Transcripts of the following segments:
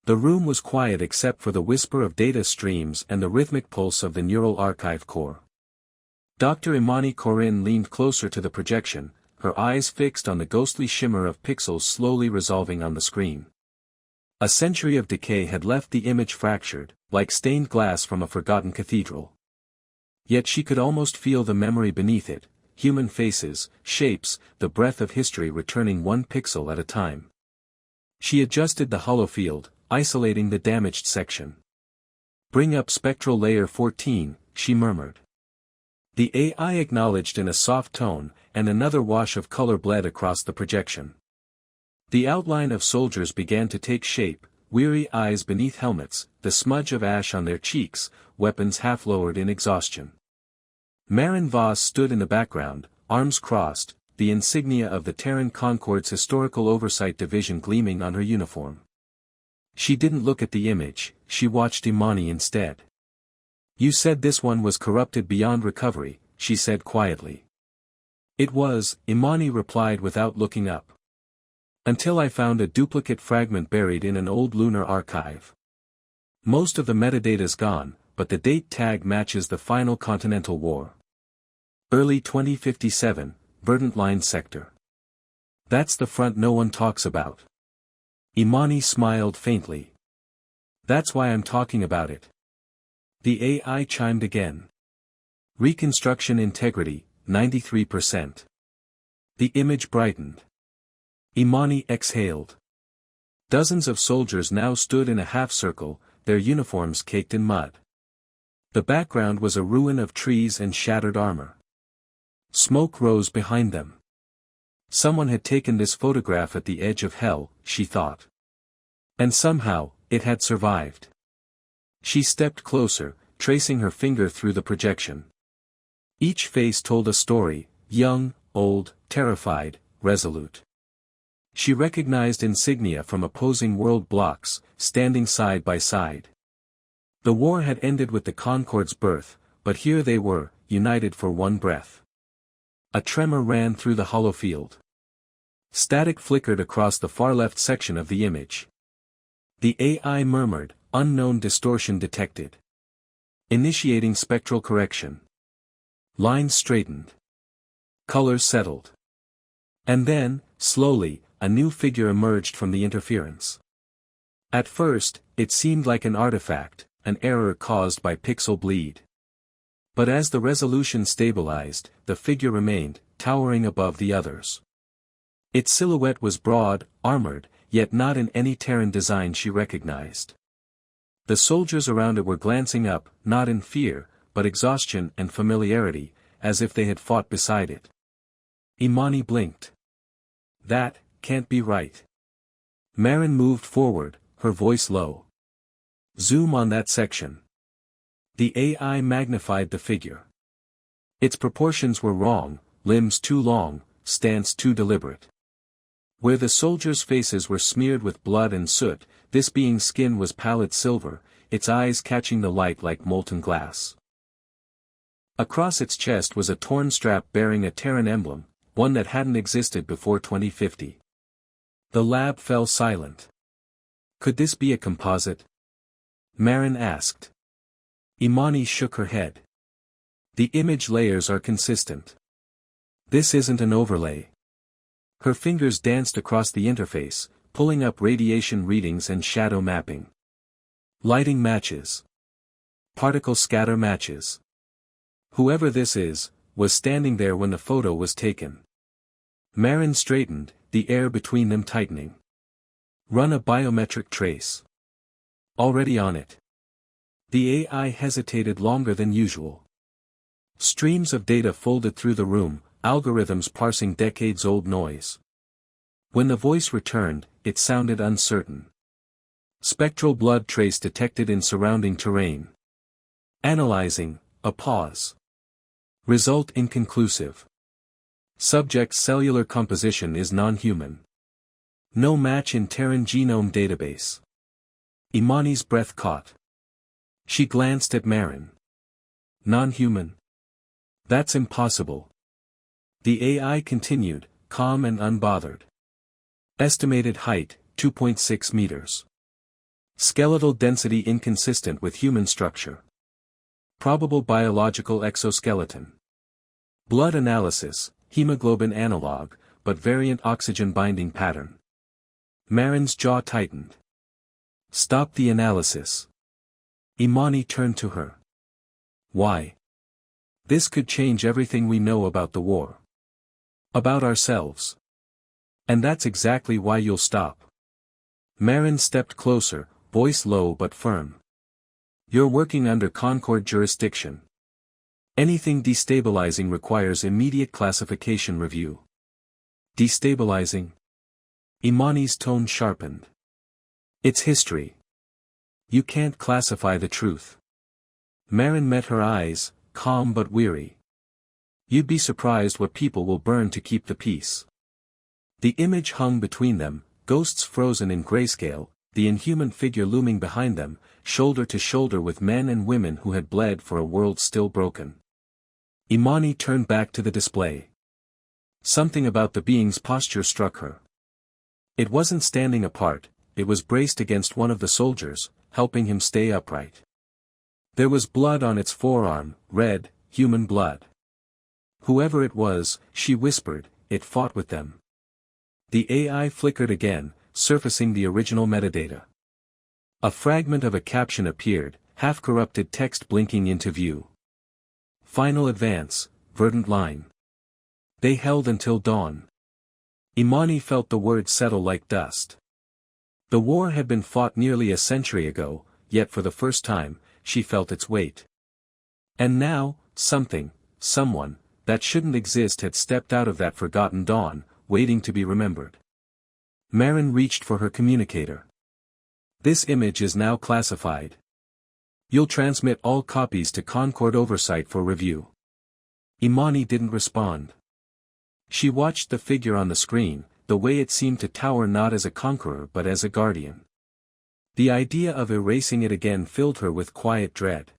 The room was quiet except for the whisper of data streams and the rhythmic pulse of the neural archive core. Dr. Imani Corinne leaned closer to the projection, her eyes fixed on the ghostly shimmer of pixels slowly resolving on the screen. A century of decay had left the image fractured, like stained glass from a forgotten cathedral. Yet she could almost feel the memory beneath it, human faces, shapes, the breath of history returning one pixel at a time. She adjusted the holofield, isolating the damaged section. "Bring up spectral layer 14, she murmured. The AI acknowledged in a soft tone, and another wash of color bled across the projection. The outline of soldiers began to take shape, weary eyes beneath helmets, the smudge of ash on their cheeks, weapons half-lowered in exhaustion. Marin Voss stood in the background, arms crossed, the insignia of the Terran Concord's Historical Oversight Division gleaming on her uniform. She didn't look at the image, she watched Imani instead. "You said this one was corrupted beyond recovery," she said quietly. "It was," Imani replied without looking up. "Until I found a duplicate fragment buried in an old lunar archive. Most of the metadata's gone, but the date tag matches the final Continental War. Early 2057, Verdant Line Sector. That's the front no one talks about." Imani smiled faintly. "That's why I'm talking about it." The AI chimed again. "Reconstruction integrity, 93%. The image brightened. Imani exhaled. Dozens of soldiers now stood in a half-circle, their uniforms caked in mud. The background was a ruin of trees and shattered armor. Smoke rose behind them. Someone had taken this photograph at the edge of hell, she thought. And somehow, it had survived. She stepped closer, tracing her finger through the projection. Each face told a story, young, old, terrified, resolute. She recognized insignia from opposing world blocks, standing side by side. The war had ended with the Concorde's birth, but here they were, united for one breath. A tremor ran through the holofield. Static flickered across the far left section of the image. The AI murmured, "Unknown distortion detected. Initiating spectral correction." Lines straightened. Colors settled. And then, slowly, a new figure emerged from the interference. At first, it seemed like an artifact, an error caused by pixel bleed. But as the resolution stabilized, the figure remained, towering above the others. Its silhouette was broad, armored, yet not in any Terran design she recognized. The soldiers around it were glancing up, not in fear, but exhaustion and familiarity, as if they had fought beside it. Imani blinked. "That can't be right." Marin moved forward, her voice low. "Zoom on that section." The AI magnified the figure. Its proportions were wrong, limbs too long, stance too deliberate. Where the soldiers' faces were smeared with blood and soot, this being's skin was pallid silver, its eyes catching the light like molten glass. Across its chest was a torn strap bearing a Terran emblem, one that hadn't existed before 2050. The lab fell silent. "Could this be a composite?" Marin asked. Imani shook her head. "The image layers are consistent. This isn't an overlay." Her fingers danced across the interface, pulling up radiation readings and shadow mapping. Lighting matches. Particle scatter matches. Whoever this is, was standing there when the photo was taken. Marin straightened, the air between them tightening. "Run a biometric trace." "Already on it." The AI hesitated longer than usual. Streams of data folded through the room, algorithms parsing decades-old noise. When the voice returned, it sounded uncertain. "Spectral blood trace detected in surrounding terrain. Analyzing," a pause. "Result inconclusive. Subject's cellular composition is non-human. No match in Terran genome database." Imani's breath caught. She glanced at Marin. "Non-human? That's impossible." The AI continued, calm and unbothered. "Estimated height, 2.6 meters. Skeletal density inconsistent with human structure. Probable biological exoskeleton. Blood analysis, hemoglobin analog, but variant oxygen binding pattern. Marin's jaw tightened. Stop the analysis. Imani turned to her. Why? This could change everything we know about the war. About ourselves. And that's exactly why you'll stop. Marin stepped closer, voice low but firm. You're working under Concord jurisdiction. Anything destabilizing requires immediate classification review. Destabilizing? Imani's tone sharpened. It's history. You can't classify the truth. Marin met her eyes, calm but weary. You'd be surprised what people will burn to keep the peace. The image hung between them, ghosts frozen in grayscale, the inhuman figure looming behind them, shoulder to shoulder with men and women who had bled for a world still broken. Imani turned back to the display. Something about the being's posture struck her. It wasn't standing apart, it was braced against one of the soldiers, helping him stay upright. There was blood on its forearm, red, human blood. Whoever it was, she whispered, it fought with them. The AI flickered again, surfacing the original metadata. A fragment of a caption appeared, half-corrupted text blinking into view. Final advance, verdant line. They held until dawn. Imani felt the words settle like dust. The war had been fought nearly a century ago, yet for the first time, she felt its weight. And now, someone, that shouldn't exist had stepped out of that forgotten dawn, waiting to be remembered. Marin reached for her communicator. This image is now classified. You'll transmit all copies to Concord Oversight for review. Imani didn't respond. She watched the figure on the screen, the way it seemed to tower not as a conqueror but as a guardian. The idea of erasing it again filled her with quiet dread.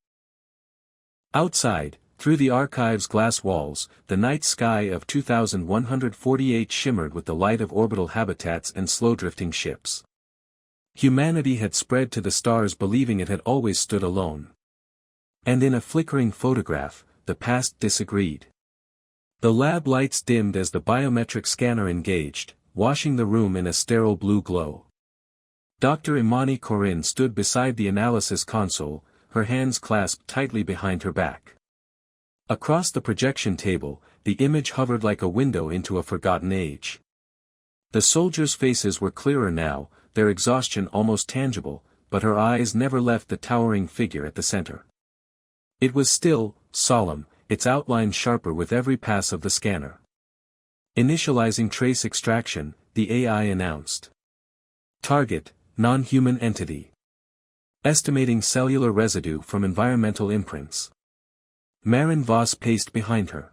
Outside, through the archive's glass walls, the night sky of 2148 shimmered with the light of orbital habitats and slow-drifting ships. Humanity had spread to the stars believing it had always stood alone. And in a flickering photograph, the past disagreed. The lab lights dimmed as the biometric scanner engaged, washing the room in a sterile blue glow. Dr. Imani Corinne stood beside the analysis console, her hands clasped tightly behind her back. Across the projection table, the image hovered like a window into a forgotten age. The soldiers' faces were clearer now, their exhaustion almost tangible, but her eyes never left the towering figure at the center. It was still, solemn, its outline sharper with every pass of the scanner. Initializing trace extraction, the AI announced. Target, non-human entity. Estimating cellular residue from environmental imprints. Marin Voss paced behind her.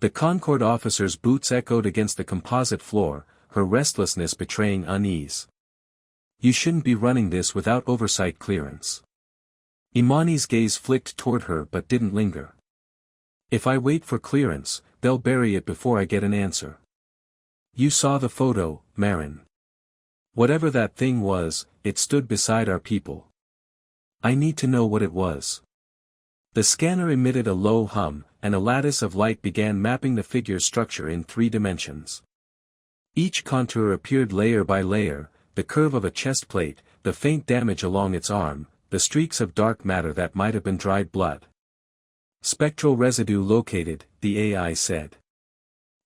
The Concord officer's boots echoed against the composite floor, her restlessness betraying unease. You shouldn't be running this without oversight clearance. Imani's gaze flicked toward her but didn't linger. If I wait for clearance, they'll bury it before I get an answer. You saw the photo, Marin. Whatever that thing was, it stood beside our people. I need to know what it was. The scanner emitted a low hum, and a lattice of light began mapping the figure's structure in 3 dimensions. Each contour appeared layer by layer, the curve of a chest plate, the faint damage along its arm, the streaks of dark matter that might have been dried blood. Spectral residue located, the AI said.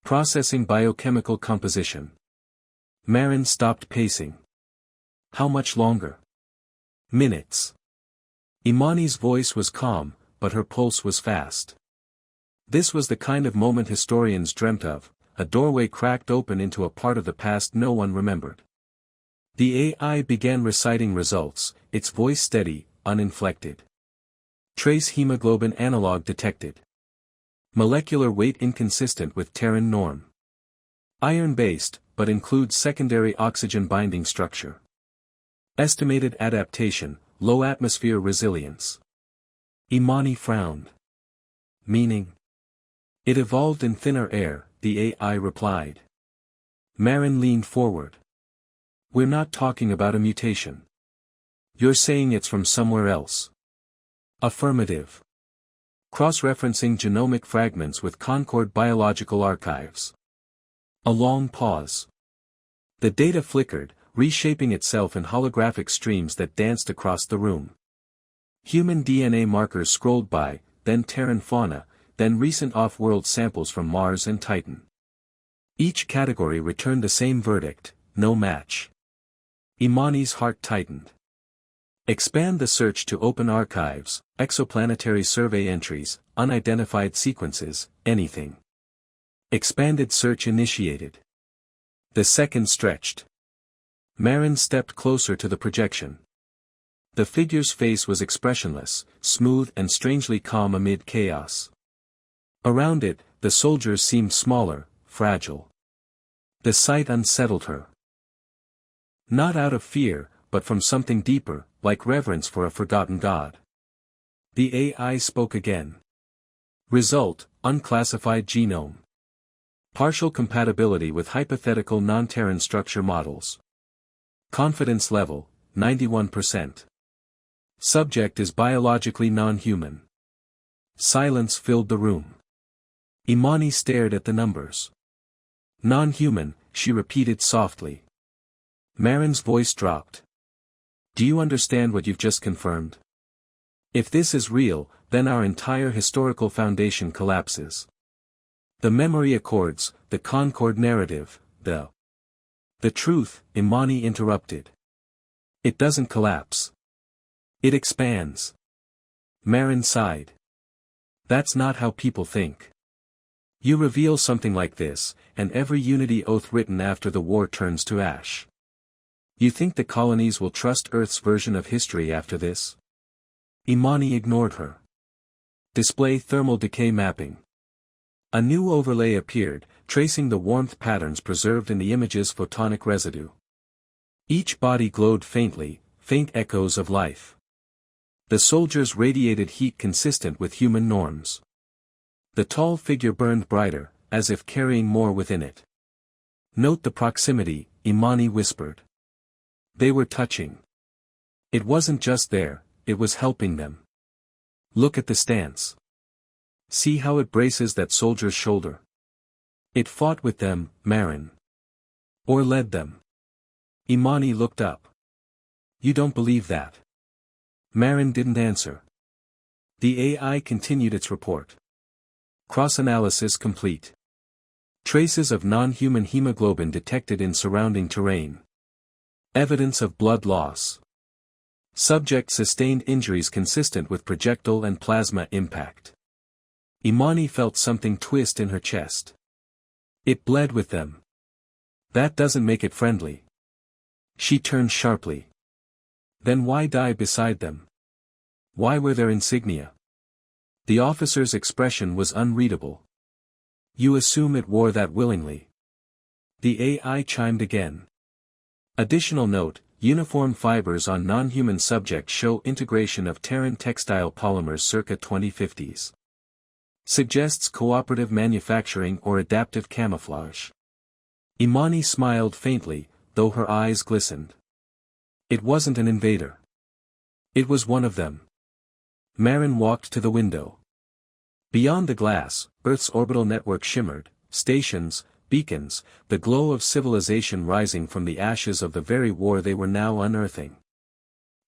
Processing biochemical composition. Marin stopped pacing. How much longer? Minutes. Imani's voice was calm, but her pulse was fast. This was the kind of moment historians dreamt of, a doorway cracked open into a part of the past no one remembered. The AI began reciting results, its voice steady, uninflected. Trace hemoglobin analog detected. Molecular weight inconsistent with Terran norm. Iron-based, but includes secondary oxygen binding structure. Estimated adaptation, low atmosphere resilience. Imani frowned. Meaning? It evolved in thinner air, the AI replied. Marin leaned forward. We're not talking about a mutation. You're saying it's from somewhere else? Affirmative. Cross-referencing genomic fragments with Concord Biological Archives. A long pause. The data flickered, reshaping itself in holographic streams that danced across the room. Human DNA markers scrolled by, then Terran fauna, then recent off-world samples from Mars and Titan. Each category returned the same verdict: no match. Imani's heart tightened. Expand the search to open archives, exoplanetary survey entries, unidentified sequences, anything. Expanded search initiated. The second stretched. Marin stepped closer to the projection. The figure's face was expressionless, smooth and strangely calm amid chaos. Around it, the soldiers seemed smaller, fragile. The sight unsettled her. Not out of fear, but from something deeper, like reverence for a forgotten god. The AI spoke again. Result: unclassified genome. Partial compatibility with hypothetical non-Terran structure models. Confidence level: 91%. Subject is biologically non-human. Silence filled the room. Imani stared at the numbers. Non-human, she repeated softly. Marin's voice dropped. Do you understand what you've just confirmed? If this is real, then our entire historical foundation collapses. The memory accords, the Concord narrative, the truth, Imani interrupted. It doesn't collapse. It expands. Marin sighed. That's not how people think. You reveal something like this, and every unity oath written after the war turns to ash. You think the colonies will trust Earth's version of history after this? Imani ignored her. Display thermal decay mapping. A new overlay appeared, tracing the warmth patterns preserved in the image's photonic residue. Each body glowed faintly, faint echoes of life. The soldiers radiated heat consistent with human norms. The tall figure burned brighter, as if carrying more within it. Note the proximity, Imani whispered. They were touching. It wasn't just there, it was helping them. Look at the stance. See how it braces that soldier's shoulder. It fought with them, Marin. Or led them. Imani looked up. You don't believe that? Marin didn't answer. The AI continued its report. Cross-analysis complete. Traces of non-human hemoglobin detected in surrounding terrain. Evidence of blood loss. Subject sustained injuries consistent with projectile and plasma impact. Imani felt something twist in her chest. It bled with them. That doesn't make it friendly. She turned sharply. Then why die beside them? Why were their insignia? The officer's expression was unreadable. You assume it wore that willingly. The AI chimed again. Additional note, uniform fibers on non-human subjects show integration of Terran textile polymers circa 2050s. Suggests cooperative manufacturing or adaptive camouflage. Imani smiled faintly, though her eyes glistened. It wasn't an invader. It was one of them. Marin walked to the window. Beyond the glass, Earth's orbital network shimmered, stations, beacons, the glow of civilization rising from the ashes of the very war they were now unearthing.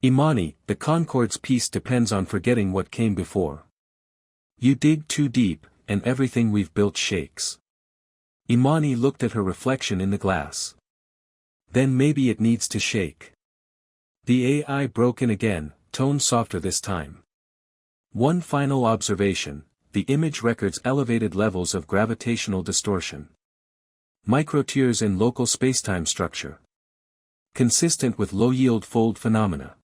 Imani, the Concord's peace depends on forgetting what came before. You dig too deep, and everything we've built shakes. Imani looked at her reflection in the glass. Then maybe it needs to shake. The AI broke in again, tone softer this time. One final observation, the image records elevated levels of gravitational distortion. Microtears in local spacetime structure. Consistent with low-yield fold phenomena.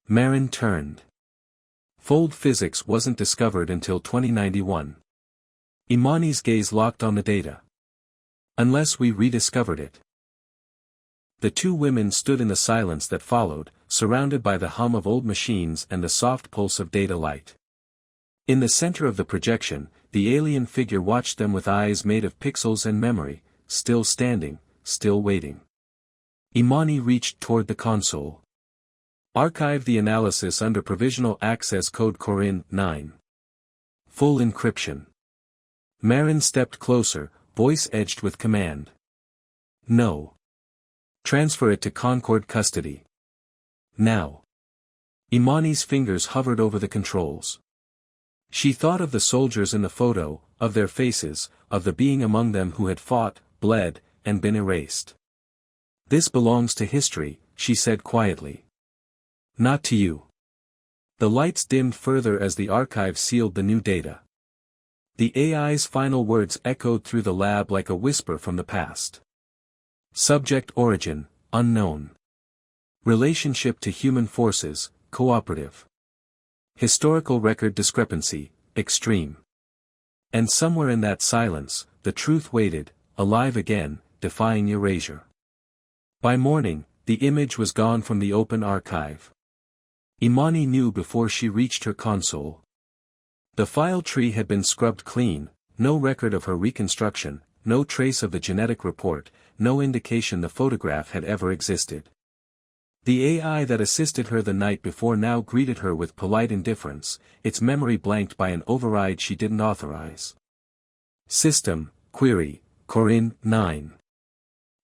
Marin turned. Fold physics wasn't discovered until 2091. Imani's gaze locked on the data. Unless we rediscovered it. The two women stood in the silence that followed, surrounded by the hum of old machines and the soft pulse of data light. In the center of the projection, the alien figure watched them with eyes made of pixels and memory, still standing, still waiting. Imani reached toward the console. Archive the analysis under Provisional Access Code Corinne 9. Full encryption. Marin stepped closer, voice edged with command. No. Transfer it to Concord custody. Now. Imani's fingers hovered over the controls. She thought of the soldiers in the photo, of their faces, of the being among them who had fought, bled, and been erased. This belongs to history, she said quietly. Not to you. The lights dimmed further as the archive sealed the new data. The AI's final words echoed through the lab like a whisper from the past. Subject origin, unknown. Relationship to human forces, cooperative. Historical record discrepancy, extreme. And somewhere in that silence, the truth waited, alive again, defying erasure. By morning, the image was gone from the open archive. Imani knew before she reached her console. The file tree had been scrubbed clean, no record of her reconstruction, no trace of the genetic report, no indication the photograph had ever existed. The AI that assisted her the night before now greeted her with polite indifference, its memory blanked by an override she didn't authorize. System, query, Corinne 9.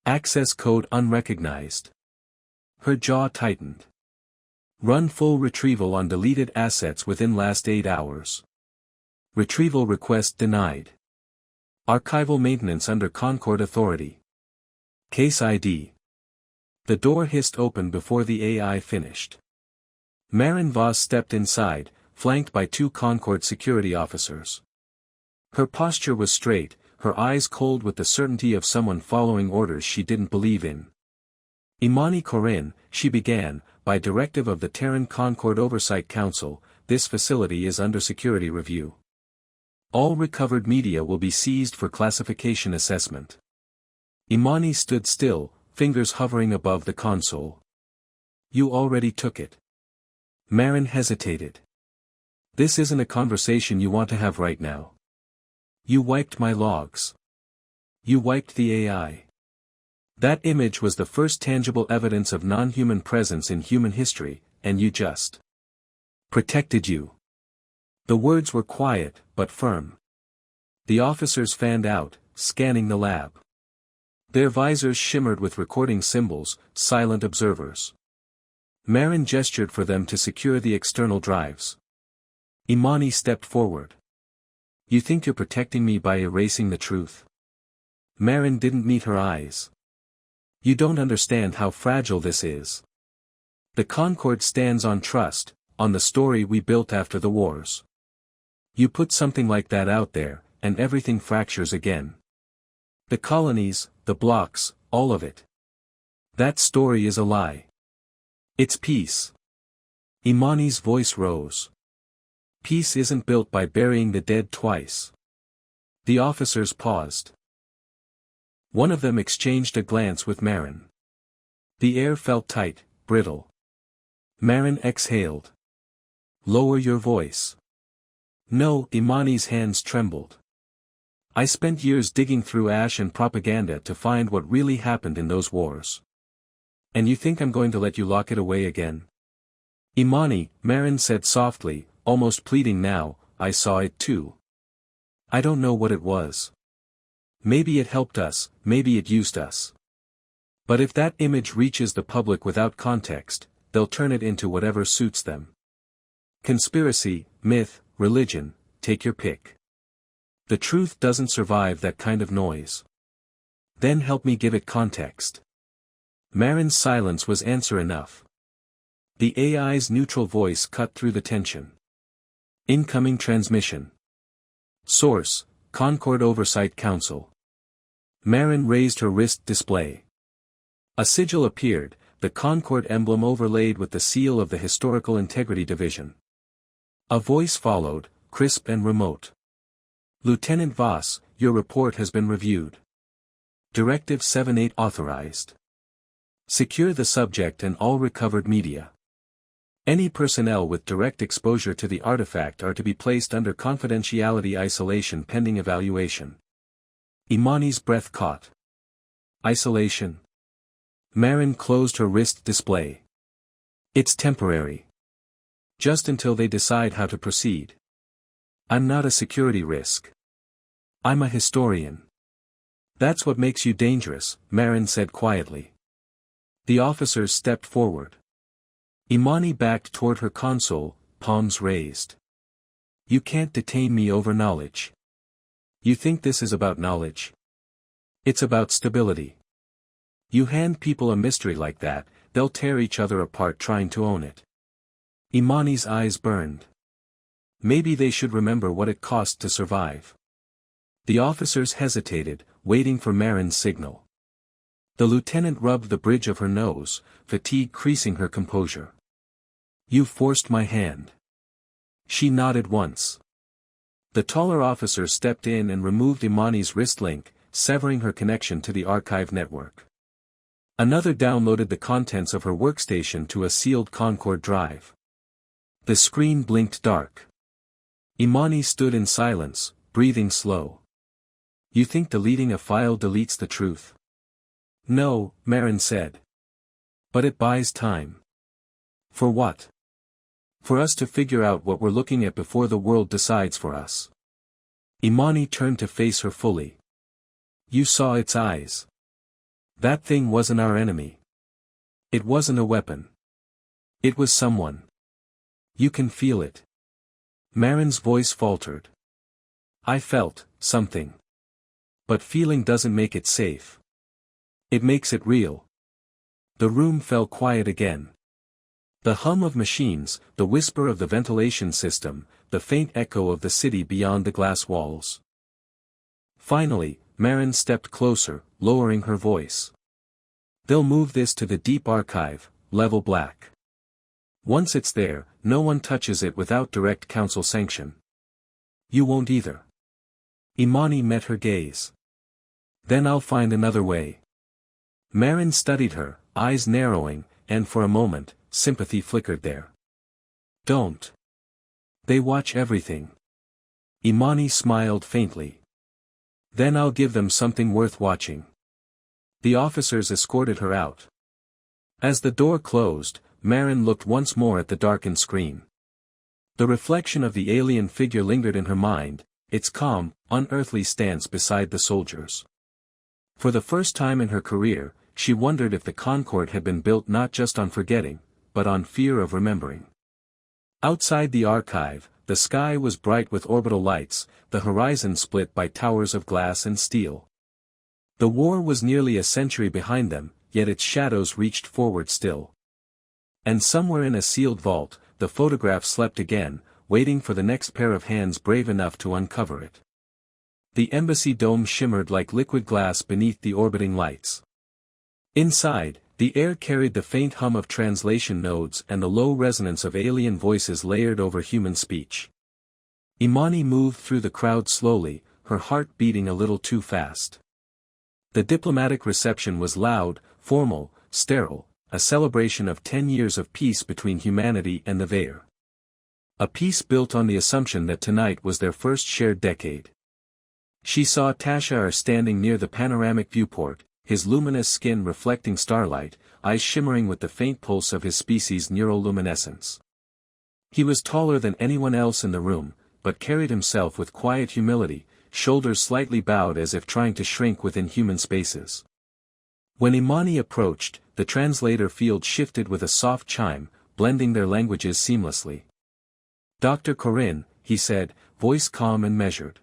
Access code unrecognized. Her jaw tightened. Run full retrieval on deleted assets within last 8 hours. Retrieval request denied. Archival maintenance under Concord Authority. Case ID. The door hissed open before the AI finished. Marin Voss stepped inside, flanked by 2 Concord security officers. Her posture was straight, her eyes cold with the certainty of someone following orders she didn't believe in. Imani Corinne, she began, by directive of the Terran Concord Oversight Council, this facility is under security review. All recovered media will be seized for classification assessment. Imani stood still, fingers hovering above the console. You already took it. Marin hesitated. This isn't a conversation you want to have right now. You wiped my logs. You wiped the AI. That image was the first tangible evidence of non-human presence in human history, and you just protected you. The words were quiet, but firm. The officers fanned out, scanning the lab. Their visors shimmered with recording symbols, silent observers. Marin gestured for them to secure the external drives. Imani stepped forward. You think you're protecting me by erasing the truth? Marin didn't meet her eyes. You don't understand how fragile this is. The Concord stands on trust, on the story we built after the wars. You put something like that out there, and everything fractures again. The colonies, the blocks, all of it. That story is a lie. It's peace. Imani's voice rose. Peace isn't built by burying the dead twice. The officers paused. One of them exchanged a glance with Marin. The air felt tight, brittle. Marin exhaled. Lower your voice. No, Imani's hands trembled. I spent years digging through ash and propaganda to find what really happened in those wars. And you think I'm going to let you lock it away again? Imani, Marin said softly, almost pleading now, I saw it too. I don't know what it was. Maybe it helped us, maybe it used us. But if that image reaches the public without context, they'll turn it into whatever suits them. Conspiracy, myth, religion, take your pick. The truth doesn't survive that kind of noise. Then help me give it context. Marin's silence was answer enough. The AI's neutral voice cut through the tension. Incoming transmission. Source, Concord Oversight Council. Marin raised her wrist display. A sigil appeared, the Concord emblem overlaid with the seal of the Historical Integrity Division. A voice followed, crisp and remote. Lieutenant Voss, your report has been reviewed. Directive 78 authorized. Secure the subject and all recovered media. Any personnel with direct exposure to the artifact are to be placed under confidentiality isolation pending evaluation. Imani's breath caught. Isolation. Marin closed her wrist display. It's temporary. Just until they decide how to proceed. I'm not a security risk. I'm a historian. That's what makes you dangerous, Marin said quietly. The officers stepped forward. Imani backed toward her console, palms raised. You can't detain me over knowledge. You think this is about knowledge? It's about stability. You hand people a mystery like that, they'll tear each other apart trying to own it. Imani's eyes burned. Maybe they should remember what it cost to survive. The officers hesitated, waiting for Marin's signal. The lieutenant rubbed the bridge of her nose, fatigue creasing her composure. You forced my hand. She nodded once. The taller officer stepped in and removed Imani's wrist link, severing her connection to the archive network. Another downloaded the contents of her workstation to a sealed Concord drive. The screen blinked dark. Imani stood in silence, breathing slow. You think deleting a file deletes the truth? No, Marin said. But it buys time. For what? For us to figure out what we're looking at before the world decides for us. Imani turned to face her fully. You saw its eyes. That thing wasn't our enemy. It wasn't a weapon. It was someone. You can feel it. Marin's voice faltered. I felt something. But feeling doesn't make it safe. It makes it real. The room fell quiet again. The hum of machines, the whisper of the ventilation system, the faint echo of the city beyond the glass walls. Finally, Marin stepped closer, lowering her voice. They'll move this to the deep archive, level black. Once it's there, no one touches it without direct council sanction. You won't either. Imani met her gaze. Then I'll find another way. Marin studied her, eyes narrowing, and for a moment, sympathy flickered there. Don't. They watch everything. Imani smiled faintly. Then I'll give them something worth watching. The officers escorted her out. As the door closed, Marin looked once more at the darkened screen. The reflection of the alien figure lingered in her mind, its calm, unearthly stance beside the soldiers. For the first time in her career, she wondered if the Concord had been built not just on forgetting, but on fear of remembering. Outside the archive, the sky was bright with orbital lights, the horizon split by towers of glass and steel. The war was nearly a century behind them, yet its shadows reached forward still. And somewhere in a sealed vault, the photograph slept again, waiting for the next pair of hands brave enough to uncover it. The embassy dome shimmered like liquid glass beneath the orbiting lights. Inside, the air carried the faint hum of translation nodes and the low resonance of alien voices layered over human speech. Imani moved through the crowd slowly, her heart beating a little too fast. The diplomatic reception was loud, formal, sterile, a celebration of 10 years of peace between humanity and the Vaer. A peace built on the assumption that tonight was their first shared decade. She saw Tashar standing near the panoramic viewport, his luminous skin reflecting starlight, eyes shimmering with the faint pulse of his species' neuroluminescence. He was taller than anyone else in the room, but carried himself with quiet humility, shoulders slightly bowed as if trying to shrink within human spaces. When Imani approached, the translator field shifted with a soft chime, blending their languages seamlessly. Dr. Corinne, he said, voice calm and measured.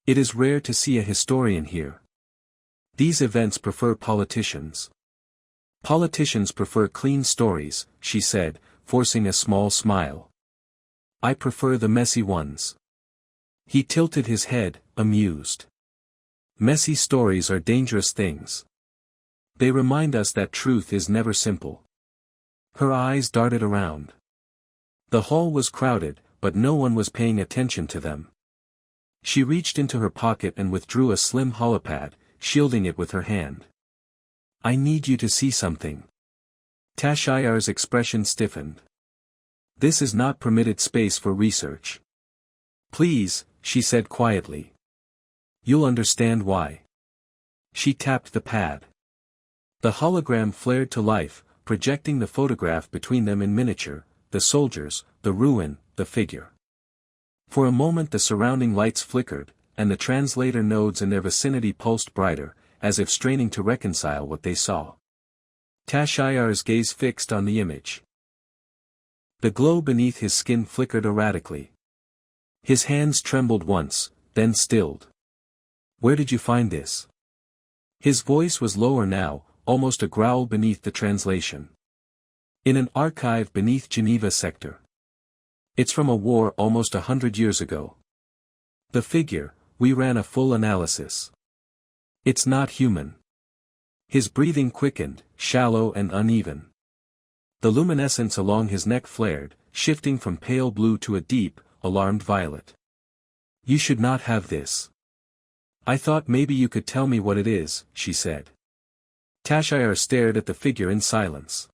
It is rare to see a historian here. These events prefer politicians. Politicians prefer clean stories, she said, forcing a small smile. I prefer the messy ones. He tilted his head, amused. Messy stories are dangerous things. They remind us that truth is never simple. Her eyes darted around. The hall was crowded, but no one was paying attention to them. She reached into her pocket and withdrew a slim holopad, shielding it with her hand. I need you to see something. Tashayar's expression stiffened. This is not permitted space for research. Please, she said quietly. You'll understand why. She tapped the pad. The hologram flared to life, projecting the photograph between them in miniature, the soldiers, the ruin, the figure. For a moment the surrounding lights flickered, and the translator nodes in their vicinity pulsed brighter, as if straining to reconcile what they saw. Tashayar's gaze fixed on the image. The glow beneath his skin flickered erratically. His hands trembled once, then stilled. "Where did you find this?" His voice was lower now, almost a growl beneath the translation. "In an archive beneath Geneva sector. It's from a war almost 100 years ago. The figure, we ran a full analysis. It's not human." His breathing quickened, shallow and uneven. The luminescence along his neck flared, shifting from pale blue to a deep, alarmed violet. "You should not have this." "I thought maybe you could tell me what it is," she said. Tashayar stared at the figure in silence.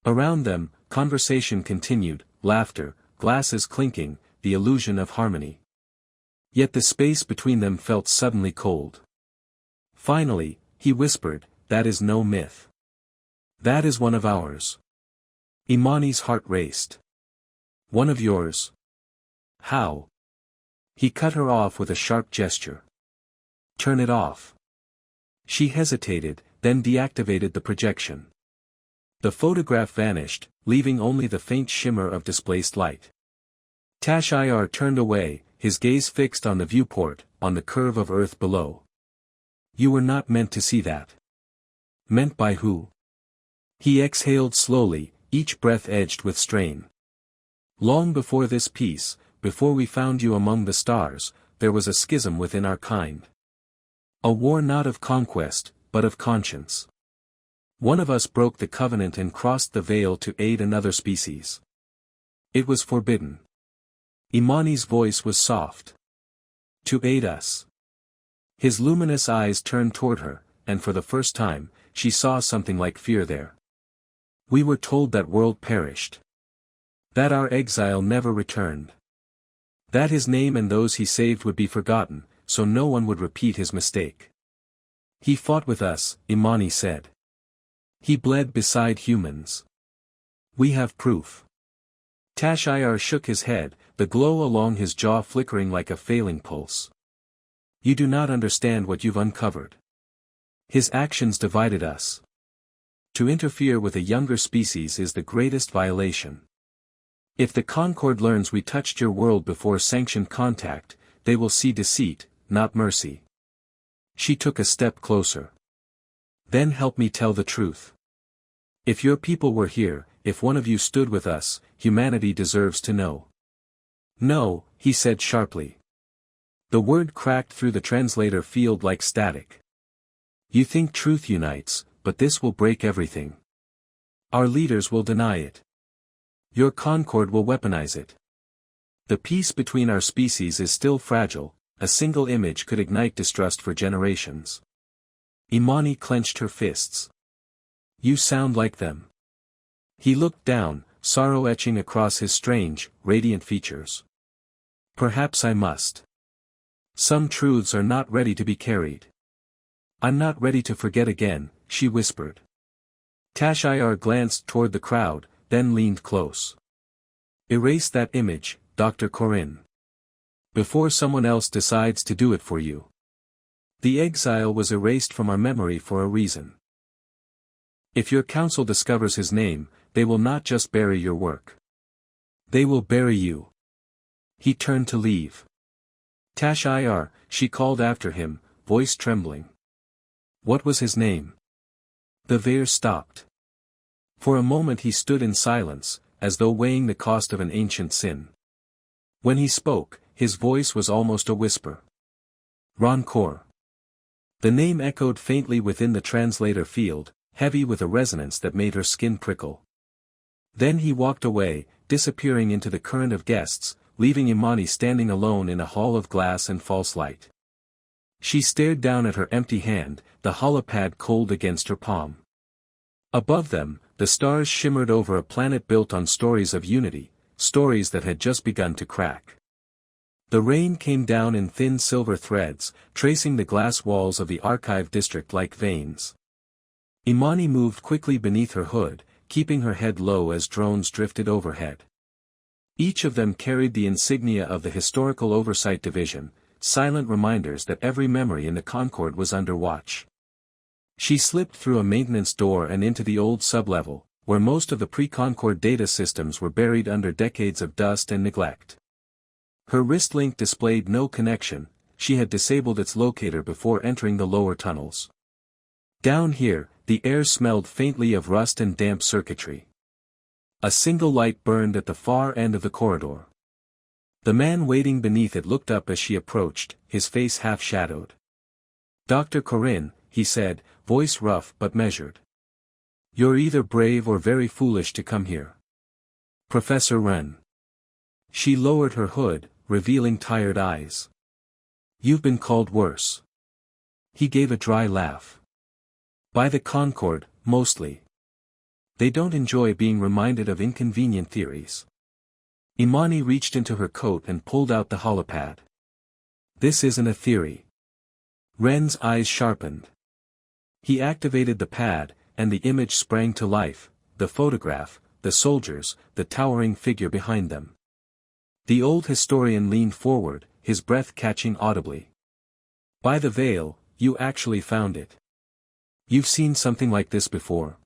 Around them, conversation continued, laughter, glasses clinking, the illusion of harmony. Yet the space between them felt suddenly cold. Finally, he whispered, "That is no myth. That is one of ours." Imani's heart raced. "One of yours? How?" He cut her off with a sharp gesture. "Turn it off." She hesitated, then deactivated the projection. The photograph vanished, leaving only the faint shimmer of displaced light. Tashayar turned away, his gaze fixed on the viewport, on the curve of Earth below. "You were not meant to see that." "Meant by who?" He exhaled slowly, each breath edged with strain. "Long before this piece, before we found you among the stars, there was a schism within our kind. A war not of conquest, but of conscience. One of us broke the covenant and crossed the veil to aid another species. It was forbidden." Imani's voice was soft. "To aid us." His luminous eyes turned toward her, and for the first time, she saw something like fear there. "We were told that world perished. That our exile never returned. That his name and those he saved would be forgotten, so no one would repeat his mistake. He fought with us," Imani said. "He bled beside humans. We have proof." Tashayar shook his head, the glow along his jaw flickering like a failing pulse. "You do not understand what you've uncovered. His actions divided us. To interfere with a younger species is the greatest violation. If the Concord learns we touched your world before sanctioned contact, they will see deceit, not mercy." She took a step closer. "Then help me tell the truth. If your people were here, if one of you stood with us, humanity deserves to know." "No," he said sharply. The word cracked through the translator field like static. "You think truth unites, but this will break everything. Our leaders will deny it. Your Concord will weaponize it. The peace between our species is still fragile, a single image could ignite distrust for generations." Imani clenched her fists. "You sound like them." He looked down, sorrow etching across his strange, radiant features. "Perhaps I must. Some truths are not ready to be carried. I'm not ready to forget again," she whispered. Tashayar glanced toward the crowd, then leaned close. "Erase that image, Dr. Corinne. Before someone else decides to do it for you. The exile was erased from our memory for a reason. If your council discovers his name, they will not just bury your work. They will bury you." He turned to leave. "Tashayar," she called after him, voice trembling. "What was his name?" The veer stopped. For a moment he stood in silence, as though weighing the cost of an ancient sin. When he spoke, his voice was almost a whisper. "Roncourt." The name echoed faintly within the translator field, heavy with a resonance that made her skin prickle. Then he walked away, disappearing into the current of guests, leaving Imani standing alone in a hall of glass and false light. She stared down at her empty hand, the holopad cold against her palm. Above them, the stars shimmered over a planet built on stories of unity, stories that had just begun to crack. The rain came down in thin silver threads, tracing the glass walls of the archive district like veins. Imani moved quickly beneath her hood, keeping her head low as drones drifted overhead. Each of them carried the insignia of the Historical Oversight Division, silent reminders that every memory in the Concorde was under watch. She slipped through a maintenance door and into the old sublevel, where most of the pre-Concorde data systems were buried under decades of dust and neglect. Her wrist link displayed no connection, she had disabled its locator before entering the lower tunnels. Down here, the air smelled faintly of rust and damp circuitry. A single light burned at the far end of the corridor. The man waiting beneath it looked up as she approached, his face half-shadowed. "Dr. Corinne," he said, voice rough but measured. "You're either brave or very foolish to come here." "Professor Wren." She lowered her hood, revealing tired eyes. "You've been called worse." He gave a dry laugh. "By the Concorde, mostly. They don't enjoy being reminded of inconvenient theories." Imani reached into her coat and pulled out the holopad. "This isn't a theory." Wren's eyes sharpened. He activated the pad, and the image sprang to life, the photograph, the soldiers, the towering figure behind them. The old historian leaned forward, his breath catching audibly. "By the veil, you actually found it. You've seen something like this before."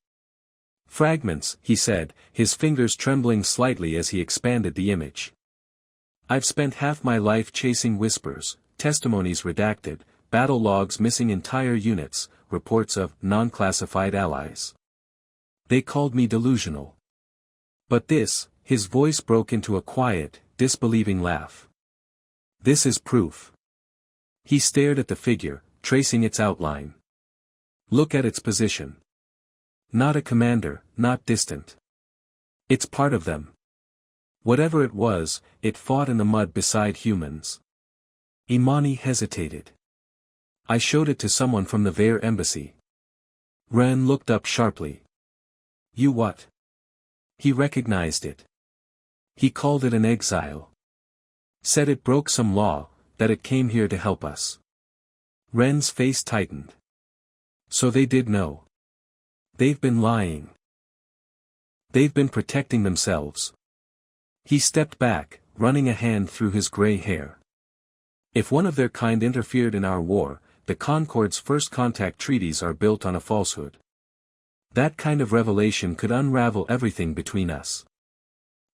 "Fragments," he said, his fingers trembling slightly as he expanded the image. "I've spent half my life chasing whispers, testimonies redacted, battle logs missing entire units, reports of non-classified allies. They called me delusional. But this," his voice broke into a quiet, disbelieving laugh. "This is proof." He stared at the figure, tracing its outline. "Look at its position. Not a commander, not distant. It's part of them. Whatever it was, it fought in the mud beside humans." Imani hesitated. "I showed it to someone from the Vair embassy." Wren looked up sharply. "You what?" He recognized it. "He called it an exile. Said it broke some law, that it came here to help us." Wren's face tightened. "So they did know. They've been lying. They've been protecting themselves." He stepped back, running a hand through his gray hair. "If one of their kind interfered in our war, the Concorde's first contact treaties are built on a falsehood. That kind of revelation could unravel everything between us."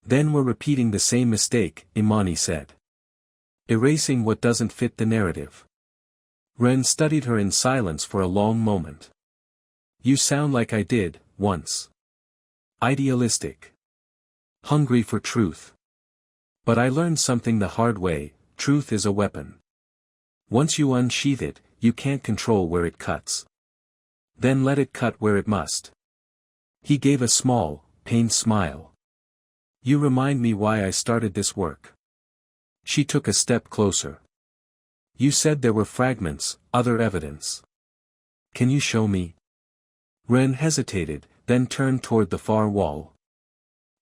"Then we're repeating the same mistake," Imani said. "Erasing what doesn't fit the narrative." Wren studied her in silence for a long moment. "You sound like I did, once. Idealistic. Hungry for truth. But I learned something the hard way, truth is a weapon. Once you unsheath it, you can't control where it cuts. Then let it cut where it must." He gave a small, pained smile. "You remind me why I started this work." She took a step closer. "You said there were fragments, other evidence. Can you show me?" Wren hesitated, then turned toward the far wall.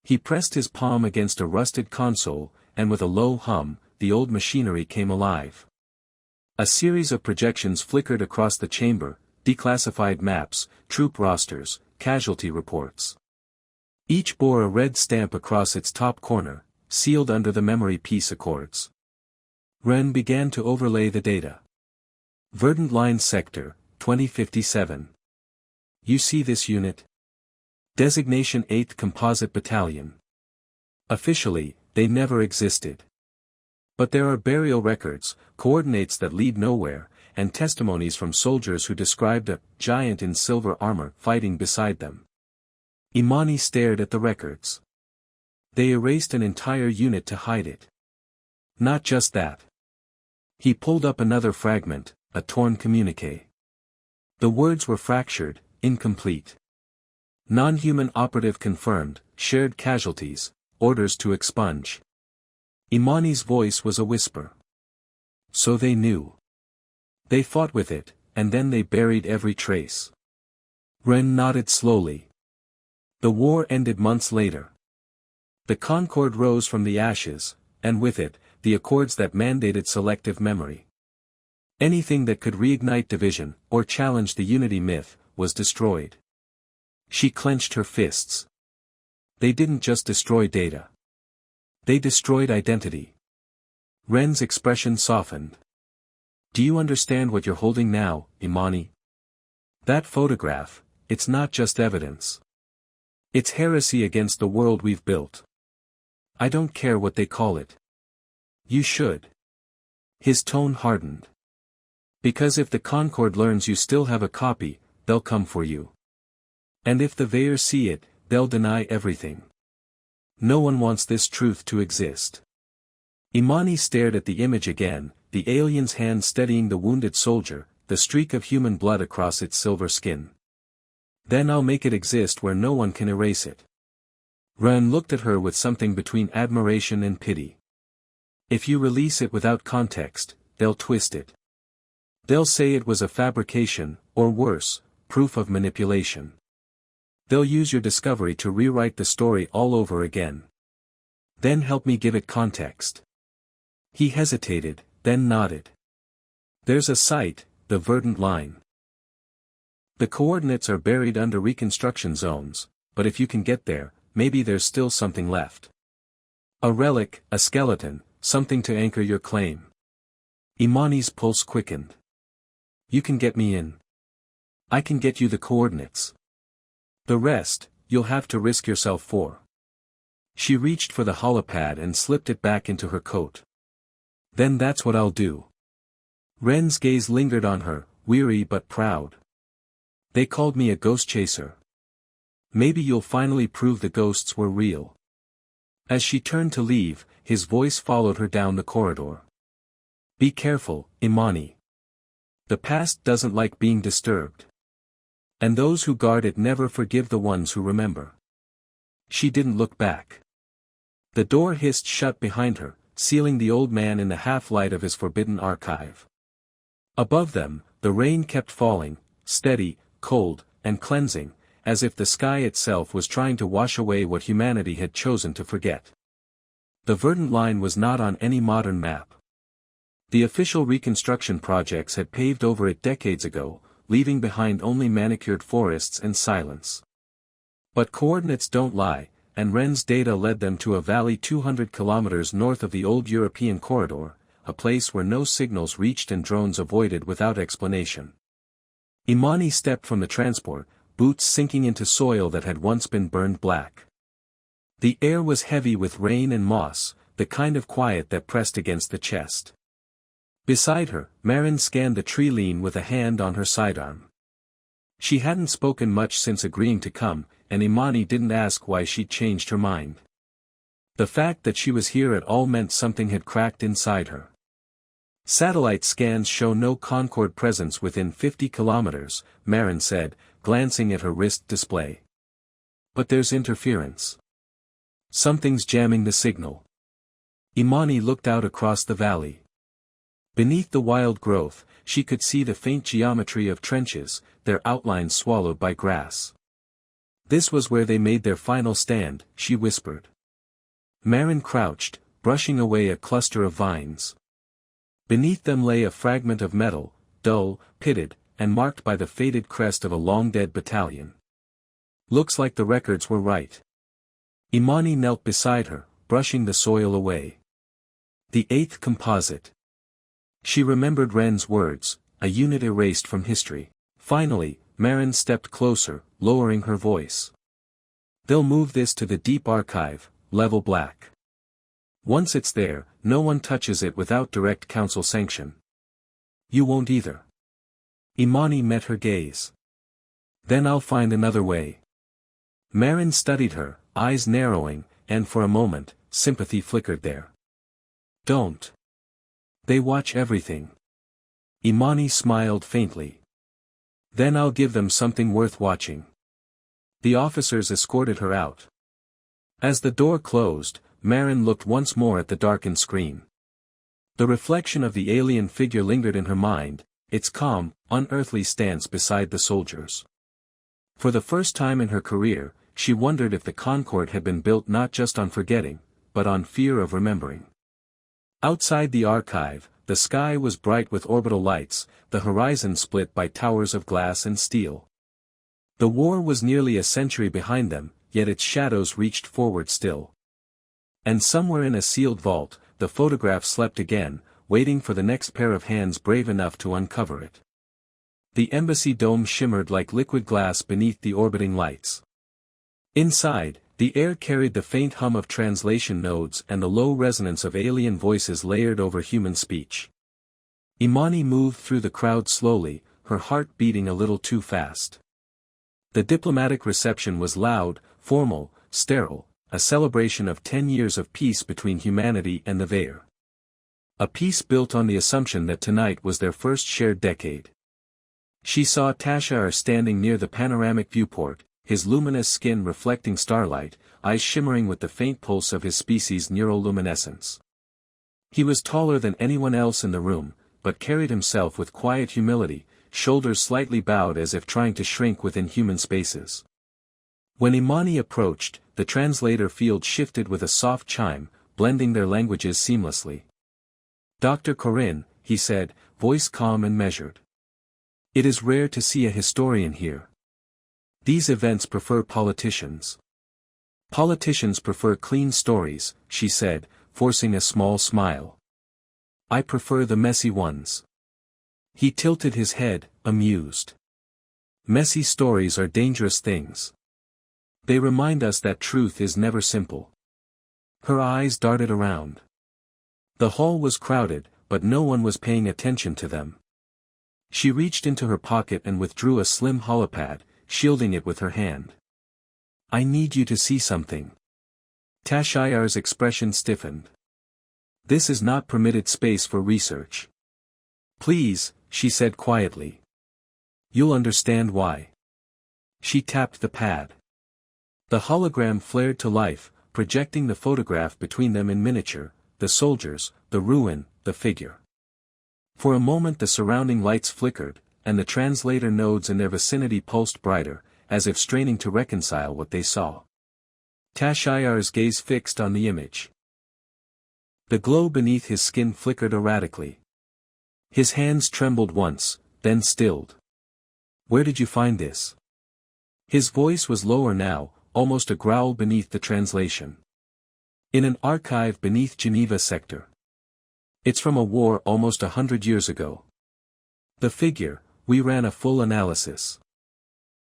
He pressed his palm against a rusted console, and with a low hum, the old machinery came alive. A series of projections flickered across the chamber, declassified maps, troop rosters, casualty reports. Each bore a red stamp across its top corner, sealed under the memory peace accords. Wren began to overlay the data. "Verdant Line Sector, 2057. You see this unit? Designation 8th Composite Battalion. Officially, they never existed. But there are burial records, coordinates that lead nowhere, and testimonies from soldiers who described a giant in silver armor fighting beside them." Imani stared at the records. "They erased an entire unit to hide it. Not just that." He pulled up another fragment, a torn communique. The words were fractured, incomplete. "Non-human operative confirmed, shared casualties, orders to expunge." Imani's voice was a whisper. "So they knew. They fought with it, and then they buried every trace." Wren nodded slowly. "The war ended months later. The Concorde rose from the ashes, and with it, the accords that mandated selective memory. Anything that could reignite division, or challenge the unity myth, was destroyed. She clenched her fists. They didn't just destroy data. They destroyed identity. Ren's expression softened. Do you understand what you're holding now, Imani? That photograph, it's not just evidence. It's heresy against the world we've built. I don't care what they call it. You should. His tone hardened. Because if the Concord learns you still have a copy, they'll come for you. And if the Veyers see it, they'll deny everything. No one wants this truth to exist. Imani stared at the image again, the alien's hand steadying the wounded soldier, the streak of human blood across its silver skin. Then I'll make it exist where no one can erase it. Ren looked at her with something between admiration and pity. If you release it without context, they'll twist it. They'll say it was a fabrication, or worse, proof of manipulation. They'll use your discovery to rewrite the story all over again. Then help me give it context. He hesitated, then nodded. There's a site, the Verdant Line. The coordinates are buried under reconstruction zones, but if you can get there, maybe there's still something left. A relic, a skeleton, something to anchor your claim. Imani's pulse quickened. You can get me in. I can get you the coordinates. The rest, you'll have to risk yourself for. She reached for the holopad and slipped it back into her coat. Then that's what I'll do. Ren's gaze lingered on her, weary but proud. They called me a ghost chaser. Maybe you'll finally prove the ghosts were real. As she turned to leave, his voice followed her down the corridor. Be careful, Imani. The past doesn't like being disturbed. And those who guard it never forgive the ones who remember. She didn't look back. The door hissed shut behind her, sealing the old man in the half-light of his forbidden archive. Above them, the rain kept falling, steady, cold, and cleansing, as if the sky itself was trying to wash away what humanity had chosen to forget. The Verdant Line was not on any modern map. The official reconstruction projects had paved over it decades ago, leaving behind only manicured forests and silence. But coordinates don't lie, and Ren's data led them to a valley 200 kilometers north of the old European corridor, a place where no signals reached and drones avoided without explanation. Imani stepped from the transport, boots sinking into soil that had once been burned black. The air was heavy with rain and moss, the kind of quiet that pressed against the chest. Beside her, Marin scanned the tree line with a hand on her sidearm. She hadn't spoken much since agreeing to come, and Imani didn't ask why she'd changed her mind. The fact that she was here at all meant something had cracked inside her. Satellite scans show no Concord presence within 50 kilometers, Marin said, glancing at her wrist display. But there's interference. Something's jamming the signal. Imani looked out across the valley. Beneath the wild growth, she could see the faint geometry of trenches, their outlines swallowed by grass. This was where they made their final stand, she whispered. Marin crouched, brushing away a cluster of vines. Beneath them lay a fragment of metal, dull, pitted, and marked by the faded crest of a long-dead battalion. Looks like the records were right. Imani knelt beside her, brushing the soil away. The 8th composite. She remembered Ren's words, a unit erased from history. Finally, Marin stepped closer, lowering her voice. They'll move this to the deep archive, level black. Once it's there, no one touches it without direct council sanction. You won't either. Imani met her gaze. Then I'll find another way. Marin studied her, eyes narrowing, and for a moment, sympathy flickered there. Don't. They watch everything. Imani smiled faintly. Then I'll give them something worth watching. The officers escorted her out. As the door closed, Marin looked once more at the darkened screen. The reflection of the alien figure lingered in her mind, its calm, unearthly stance beside the soldiers. For the first time in her career, she wondered if the Concorde had been built not just on forgetting, but on fear of remembering. Outside the archive, the sky was bright with orbital lights, the horizon split by towers of glass and steel. The war was nearly a century behind them, yet its shadows reached forward still. And somewhere in a sealed vault, the photograph slept again, waiting for the next pair of hands brave enough to uncover it. The embassy dome shimmered like liquid glass beneath the orbiting lights. Inside, the air carried the faint hum of translation nodes and the low resonance of alien voices layered over human speech. Imani moved through the crowd slowly, her heart beating a little too fast. The diplomatic reception was loud, formal, sterile, a celebration of 10 years of peace between humanity and the Vair. A peace built on the assumption that tonight was their first shared decade. She saw Tashar standing near the panoramic viewport, his luminous skin reflecting starlight, eyes shimmering with the faint pulse of his species' neuroluminescence. He was taller than anyone else in the room, but carried himself with quiet humility, shoulders slightly bowed as if trying to shrink within human spaces. When Imani approached, the translator field shifted with a soft chime, blending their languages seamlessly. "Dr. Corinne," he said, voice calm and measured. "It is rare to see a historian here. These events prefer politicians. Politicians prefer clean stories," she said, forcing a small smile. "I prefer the messy ones." He tilted his head, amused. "Messy stories are dangerous things. They remind us that truth is never simple." Her eyes darted around. The hall was crowded, but no one was paying attention to them. She reached into her pocket and withdrew a slim holopad, shielding it with her hand. "I need you to see something." Tashayar's expression stiffened. "This is not permitted space for research." "Please," she said quietly. "You'll understand why." She tapped the pad. The hologram flared to life, projecting the photograph between them in miniature, the soldiers, the ruin, the figure. For a moment the surrounding lights flickered, and the translator nodes in their vicinity pulsed brighter, as if straining to reconcile what they saw. Tashayar's gaze fixed on the image. The glow beneath his skin flickered erratically. His hands trembled once, then stilled. "Where did you find this?" His voice was lower now, almost a growl beneath the translation. "In an archive beneath Geneva sector. It's from a war almost 100 years ago. The figure, we ran a full analysis.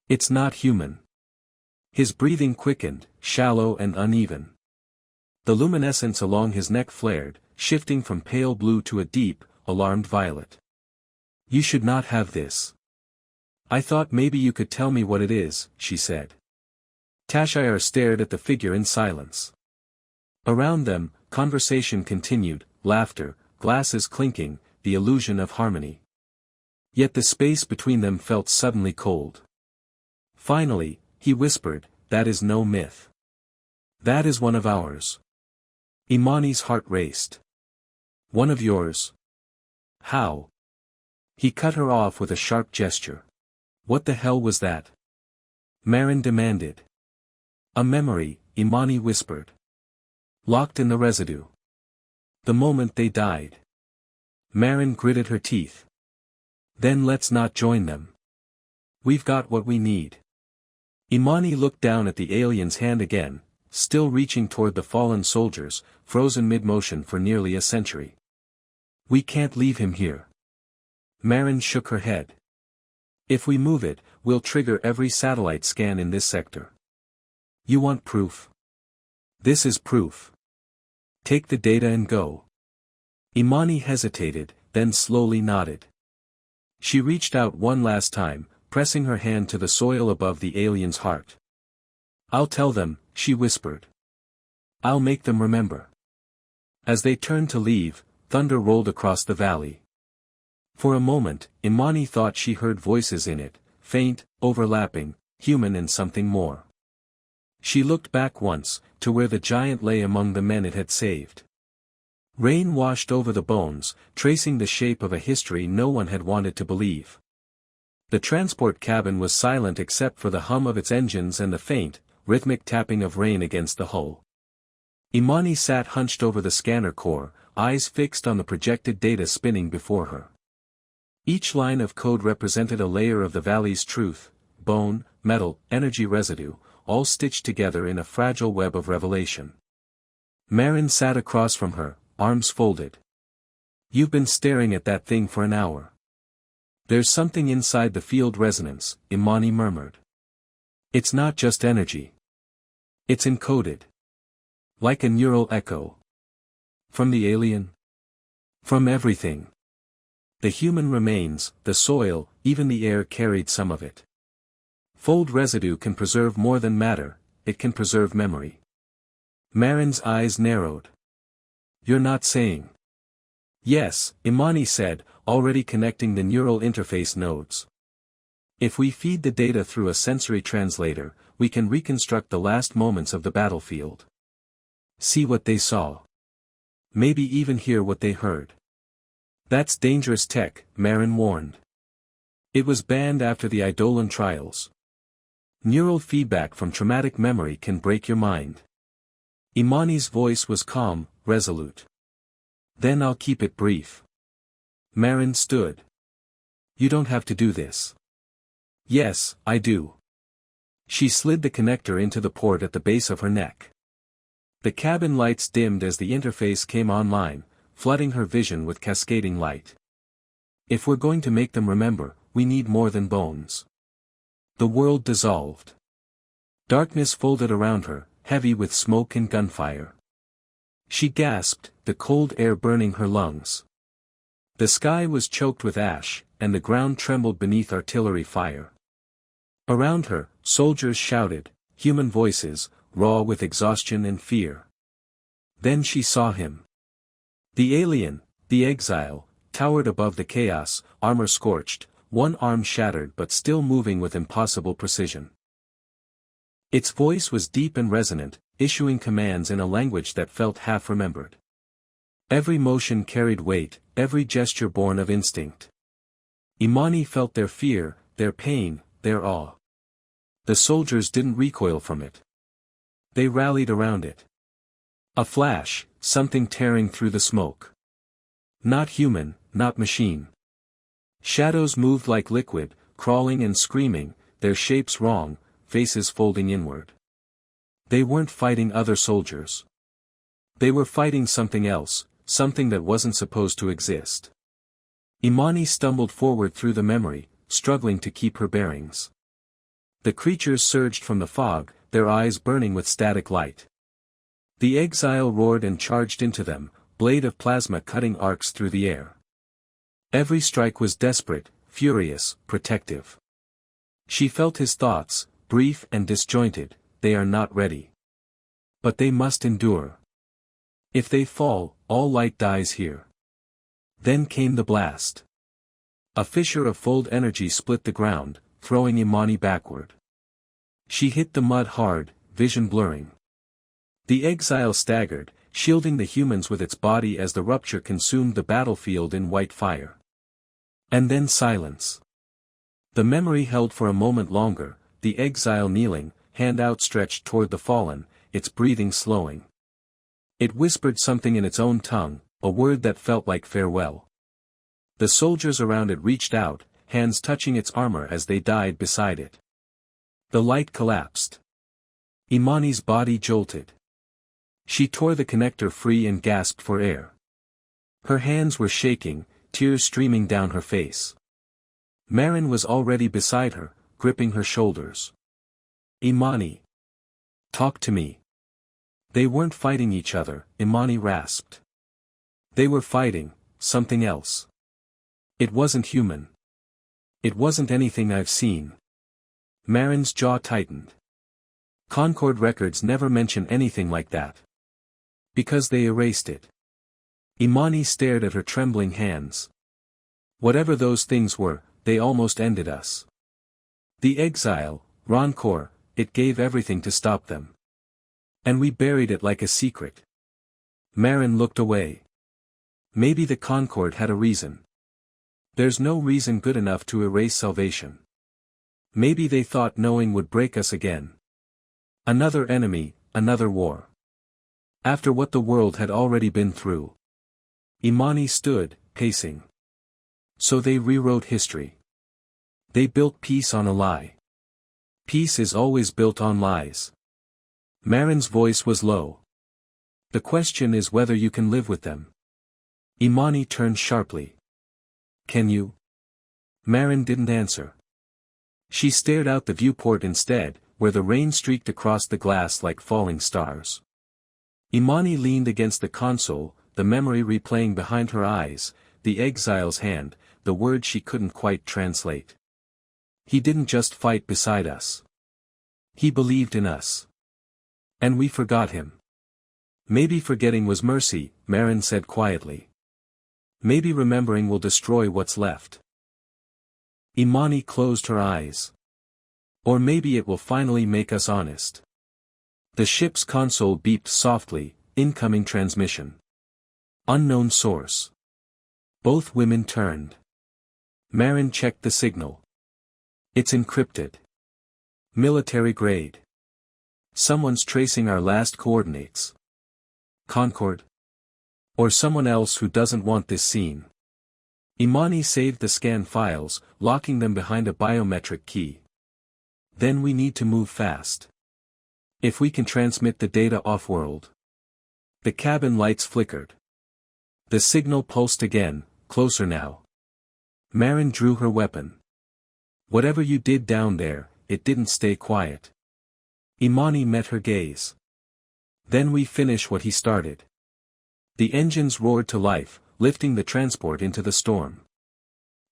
It's not human." His breathing quickened, shallow and uneven. The luminescence along his neck flared, shifting from pale blue to a deep, alarmed violet. "You should not have this." "I thought maybe you could tell me what it is," she said. Tashayar stared at the figure in silence. Around them, conversation continued, laughter, glasses clinking, the illusion of harmony. Yet the space between them felt suddenly cold. Finally, he whispered, "That is no myth. That is one of ours." Imani's heart raced. "One of yours? How?" He cut her off with a sharp gesture. "What the hell was that?" Marin demanded. "A memory," Imani whispered. "Locked in the residue. The moment they died." Marin gritted her teeth. "Then let's not join them. We've got what we need." Imani looked down at the alien's hand again, still reaching toward the fallen soldiers, frozen mid-motion for nearly a century. "We can't leave him here." Marin shook her head. "If we move it, we'll trigger every satellite scan in this sector." "You want proof?" "This is proof. Take the data and go." Imani hesitated, then slowly nodded. She reached out one last time, pressing her hand to the soil above the alien's heart. "I'll tell them," she whispered. "I'll make them remember." As they turned to leave, thunder rolled across the valley. For a moment, Imani thought she heard voices in it, faint, overlapping, human and something more. She looked back once, to where the giant lay among the men it had saved. Rain washed over the bones, tracing the shape of a history no one had wanted to believe. The transport cabin was silent except for the hum of its engines and the faint, rhythmic tapping of rain against the hull. Imani sat hunched over the scanner core, eyes fixed on the projected data spinning before her. Each line of code represented a layer of the valley's truth, bone, metal, energy residue, all stitched together in a fragile web of revelation. Marin sat across from her, arms folded. "You've been staring at that thing for an hour." "There's something inside the field resonance," Imani murmured. "It's not just energy. It's encoded. Like a neural echo. From the alien? From everything. The human remains, the soil, even the air carried some of it. Fold residue can preserve more than matter, it can preserve memory." Marin's eyes narrowed. "You're not saying?" "Yes," Imani said, already connecting the neural interface nodes. "If we feed the data through a sensory translator, we can reconstruct the last moments of the battlefield. See what they saw. Maybe even hear what they heard." "That's dangerous tech," Marin warned. "It was banned after the Eidolon trials. Neural feedback from traumatic memory can break your mind." Imani's voice was calm, resolute. "Then I'll keep it brief." Marin stood. "You don't have to do this." "Yes, I do." She slid the connector into the port at the base of her neck. The cabin lights dimmed as the interface came online, flooding her vision with cascading light. "If we're going to make them remember, we need more than bones." The world dissolved. Darkness folded around her, heavy with smoke and gunfire. She gasped, the cold air burning her lungs. The sky was choked with ash, and the ground trembled beneath artillery fire. Around her, soldiers shouted, human voices, raw with exhaustion and fear. Then she saw him. The alien, the exile, towered above the chaos, armor scorched, one arm shattered but still moving with impossible precision. Its voice was deep and resonant, issuing commands in a language that felt half-remembered. Every motion carried weight, every gesture born of instinct. Imani felt their fear, their pain, their awe. The soldiers didn't recoil from it. They rallied around it. A flash, something tearing through the smoke. Not human, not machine. Shadows moved like liquid, crawling and screaming, their shapes wrong, faces folding inward. They weren't fighting other soldiers. They were fighting something else, something that wasn't supposed to exist. Imani stumbled forward through the memory, struggling to keep her bearings. The creatures surged from the fog, their eyes burning with static light. The exile roared and charged into them, blade of plasma cutting arcs through the air. Every strike was desperate, furious, protective. She felt his thoughts, brief and disjointed, they are not ready. But they must endure. If they fall, all light dies here. Then came the blast. A fissure of fold energy split the ground, throwing Imani backward. She hit the mud hard, vision blurring. The exile staggered, shielding the humans with its body as the rupture consumed the battlefield in white fire. And then silence. The memory held for a moment longer, the exile kneeling, hand outstretched toward the fallen, its breathing slowing. It whispered something in its own tongue, a word that felt like farewell. The soldiers around it reached out, hands touching its armor as they died beside it. The light collapsed. Imani's body jolted. She tore the connector free and gasped for air. Her hands were shaking, tears streaming down her face. Marin was already beside her, gripping her shoulders. "Imani. Talk to me." They weren't fighting each other, Imani rasped. They were fighting, something else. It wasn't human. It wasn't anything I've seen. Marin's jaw tightened. Concord records never mention anything like that. Because they erased it. Imani stared at her trembling hands. Whatever those things were, they almost ended us. The exile, Rancor, it gave everything to stop them. And we buried it like a secret. Marin looked away. Maybe the Concord had a reason. There's no reason good enough to erase salvation. Maybe they thought knowing would break us again. Another enemy, another war. After what the world had already been through. Imani stood, pacing. So they rewrote history. They built peace on a lie. Peace is always built on lies. Marin's voice was low. The question is whether you can live with them. Imani turned sharply. Can you? Marin didn't answer. She stared out the viewport instead, where the rain streaked across the glass like falling stars. Imani leaned against the console, the memory replaying behind her eyes, the exile's hand, the word she couldn't quite translate. He didn't just fight beside us. He believed in us. And we forgot him. Maybe forgetting was mercy, Marin said quietly. Maybe remembering will destroy what's left. Imani closed her eyes. Or maybe it will finally make us honest. The ship's console beeped softly, incoming transmission. Unknown source. Both women turned. Marin checked the signal. It's encrypted. Military grade. Someone's tracing our last coordinates. Concord? Or someone else who doesn't want this seen. Imani saved the scan files, locking them behind a biometric key. Then we need to move fast. If we can transmit the data off-world. The cabin lights flickered. The signal pulsed again, closer now. Marin drew her weapon. Whatever you did down there, it didn't stay quiet. Imani met her gaze. Then we finish what he started. The engines roared to life, lifting the transport into the storm.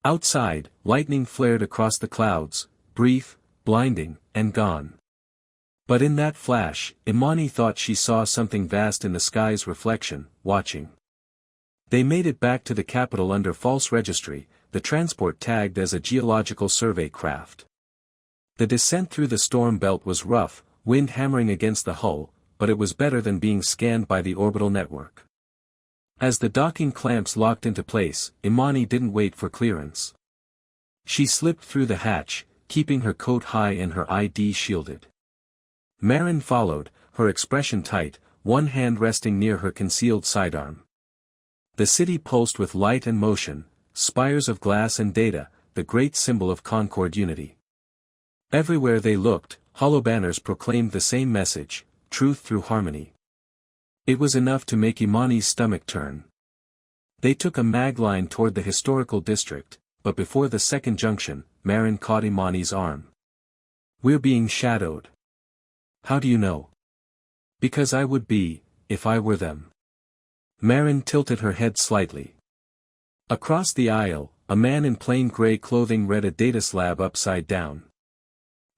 Outside, lightning flared across the clouds, brief, blinding, and gone. But in that flash, Imani thought she saw something vast in the sky's reflection, watching. They made it back to the capital under false registry, the transport tagged as a geological survey craft. The descent through the storm belt was rough, wind hammering against the hull, but it was better than being scanned by the orbital network. As the docking clamps locked into place, Imani didn't wait for clearance. She slipped through the hatch, keeping her coat high and her ID shielded. Marin followed, her expression tight, one hand resting near her concealed sidearm. The city pulsed with light and motion, spires of glass and data, the great symbol of Concord unity. Everywhere they looked, hollow banners proclaimed the same message, truth through harmony. It was enough to make Imani's stomach turn. They took a mag line toward the historical district, but before the second junction, Marin caught Imani's arm. We're being shadowed. How do you know? Because I would be, if I were them. Marin tilted her head slightly. Across the aisle, a man in plain gray clothing read a data slab upside down.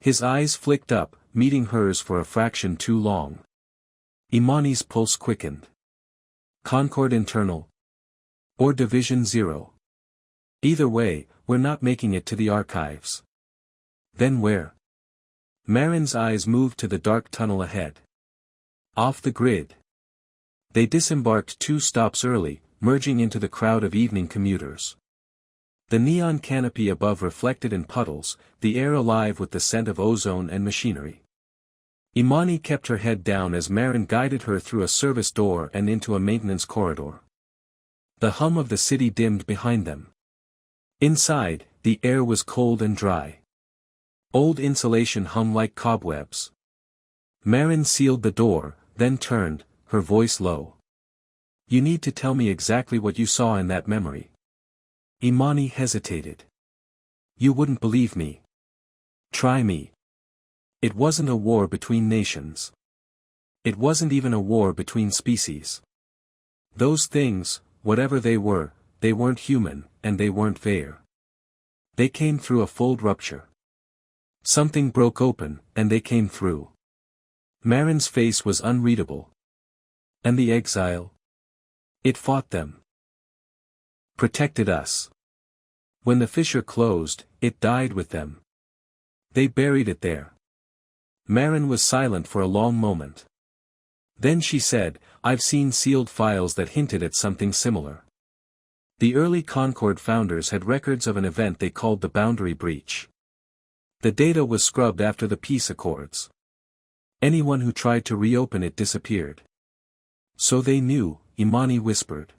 His eyes flicked up, meeting hers for a fraction too long. Imani's pulse quickened. Concord Internal. Or Division 0. Either way, we're not making it to the archives. Then where? Marin's eyes moved to the dark tunnel ahead. Off the grid. They disembarked 2 stops early, merging into the crowd of evening commuters. The neon canopy above reflected in puddles, the air alive with the scent of ozone and machinery. Imani kept her head down as Marin guided her through a service door and into a maintenance corridor. The hum of the city dimmed behind them. Inside, the air was cold and dry. Old insulation hung like cobwebs. Marin sealed the door, then turned, her voice low. You need to tell me exactly what you saw in that memory. Imani hesitated. You wouldn't believe me. Try me. It wasn't a war between nations. It wasn't even a war between species. Those things, whatever they weren't human, and they weren't fair. They came through a fold rupture. Something broke open, and they came through. Marin's face was unreadable. And the exile? It fought them. Protected us. When the fissure closed, it died with them. They buried it there. Marin was silent for a long moment. Then she said, I've seen sealed files that hinted at something similar. The early Concord founders had records of an event they called the Boundary Breach. The data was scrubbed after the peace accords. Anyone who tried to reopen it disappeared. So they knew, Imani whispered.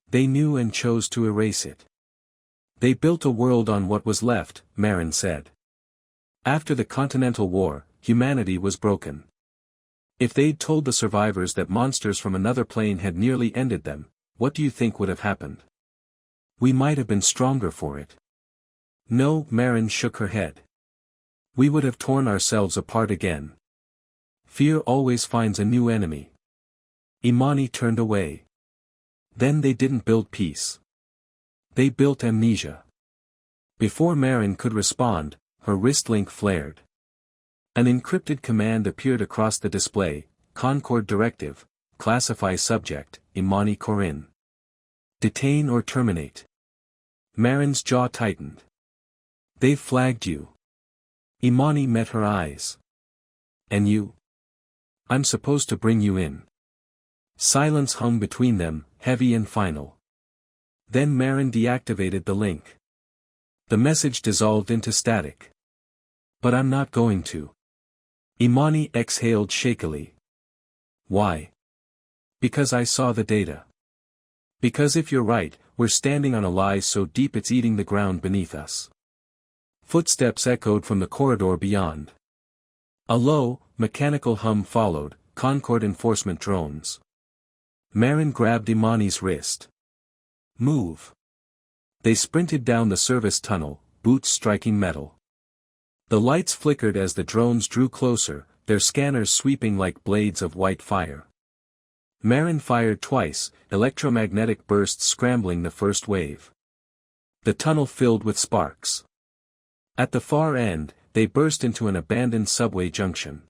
They knew and chose to erase it. They built a world on what was left, Marin said. After the Continental War, humanity was broken. If they'd told the survivors that monsters from another plane had nearly ended them, what do you think would have happened? We might have been stronger for it. No, Marin shook her head. We would have torn ourselves apart again. Fear always finds a new enemy. Imani turned away. Then they didn't build peace. They built amnesia. Before Marin could respond, her wrist link flared. An encrypted command appeared across the display: Concord Directive, Classify Subject, Imani Corinne. Detain or terminate. Marin's jaw tightened. They've flagged you. Imani met her eyes. And you? I'm supposed to bring you in. Silence hung between them, heavy and final. Then Marin deactivated the link. The message dissolved into static. But I'm not going to. Imani exhaled shakily. Why? Because I saw the data. Because if you're right, we're standing on a lie so deep it's eating the ground beneath us. Footsteps echoed from the corridor beyond. A low, mechanical hum followed, Concord enforcement drones. Marin grabbed Imani's wrist. Move. They sprinted down the service tunnel, boots striking metal. The lights flickered as the drones drew closer, their scanners sweeping like blades of white fire. Marin fired twice, electromagnetic bursts scrambling the first wave. The tunnel filled with sparks. At the far end, they burst into an abandoned subway junction.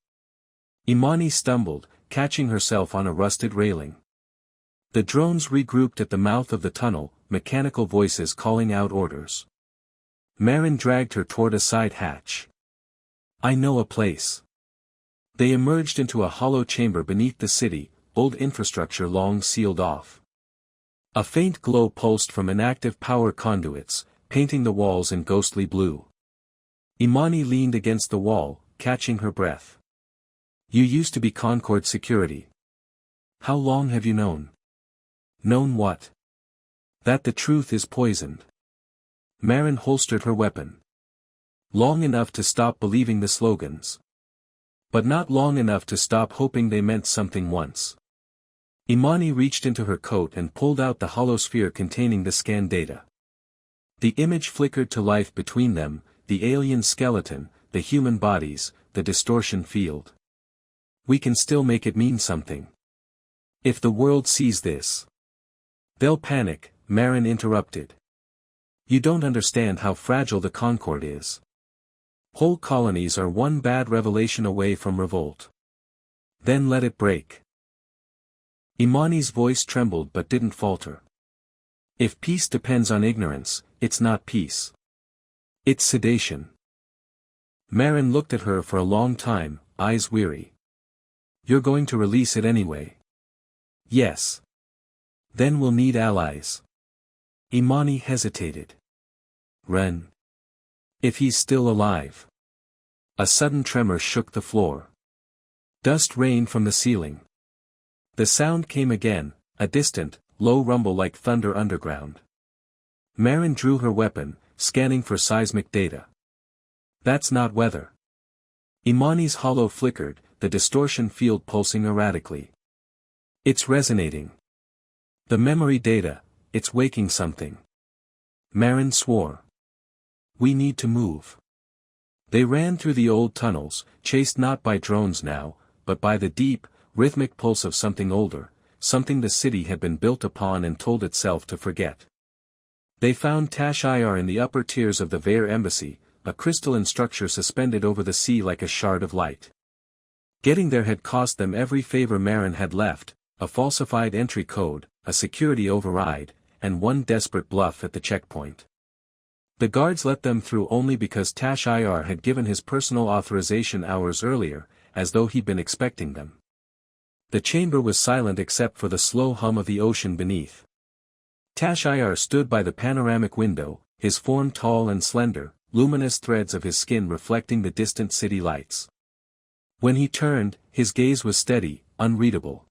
Imani stumbled, catching herself on a rusted railing. The drones regrouped at the mouth of the tunnel, mechanical voices calling out orders. Marin dragged her toward a side hatch. I know a place. They emerged into a hollow chamber beneath the city, old infrastructure long sealed off. A faint glow pulsed from inactive power conduits, painting the walls in ghostly blue. Imani leaned against the wall, catching her breath. You used to be Concord security. How long have you known? Known what? That the truth is poisoned. Marin holstered her weapon. Long enough to stop believing the slogans. But not long enough to stop hoping they meant something once. Imani reached into her coat and pulled out the hollow sphere containing the scan data. The image flickered to life between them, the alien skeleton, the human bodies, the distortion field. We can still make it mean something. If the world sees this. They'll panic, Marin interrupted. You don't understand how fragile the Concord is. Whole colonies are one bad revelation away from revolt. Then let it break. Imani's voice trembled but didn't falter. If peace depends on ignorance, it's not peace. It's sedation. Marin looked at her for a long time, eyes weary. You're going to release it anyway. Yes. Then we'll need allies. Imani hesitated. Ren. If he's still alive. A sudden tremor shook the floor. Dust rained from the ceiling. The sound came again, a distant, low rumble like thunder underground. Marin drew her weapon, scanning for seismic data. That's not weather. Imani's hollow flickered, the distortion field pulsing erratically. It's resonating. The memory data, it's waking something. Marin swore. We need to move. They ran through the old tunnels, chased not by drones now, but by the deep, rhythmic pulse of something older, something the city had been built upon and told itself to forget. They found Tash-Ir in the upper tiers of the Vair Embassy, a crystalline structure suspended over the sea like a shard of light. Getting there had cost them every favor Marin had left, a falsified entry code, a security override, and one desperate bluff at the checkpoint. The guards let them through only because Tash-Ir had given his personal authorization hours earlier, as though he'd been expecting them. The chamber was silent except for the slow hum of the ocean beneath. Tash-Ir stood by the panoramic window, his form tall and slender, luminous threads of his skin reflecting the distant city lights. When he turned, his gaze was steady, unreadable.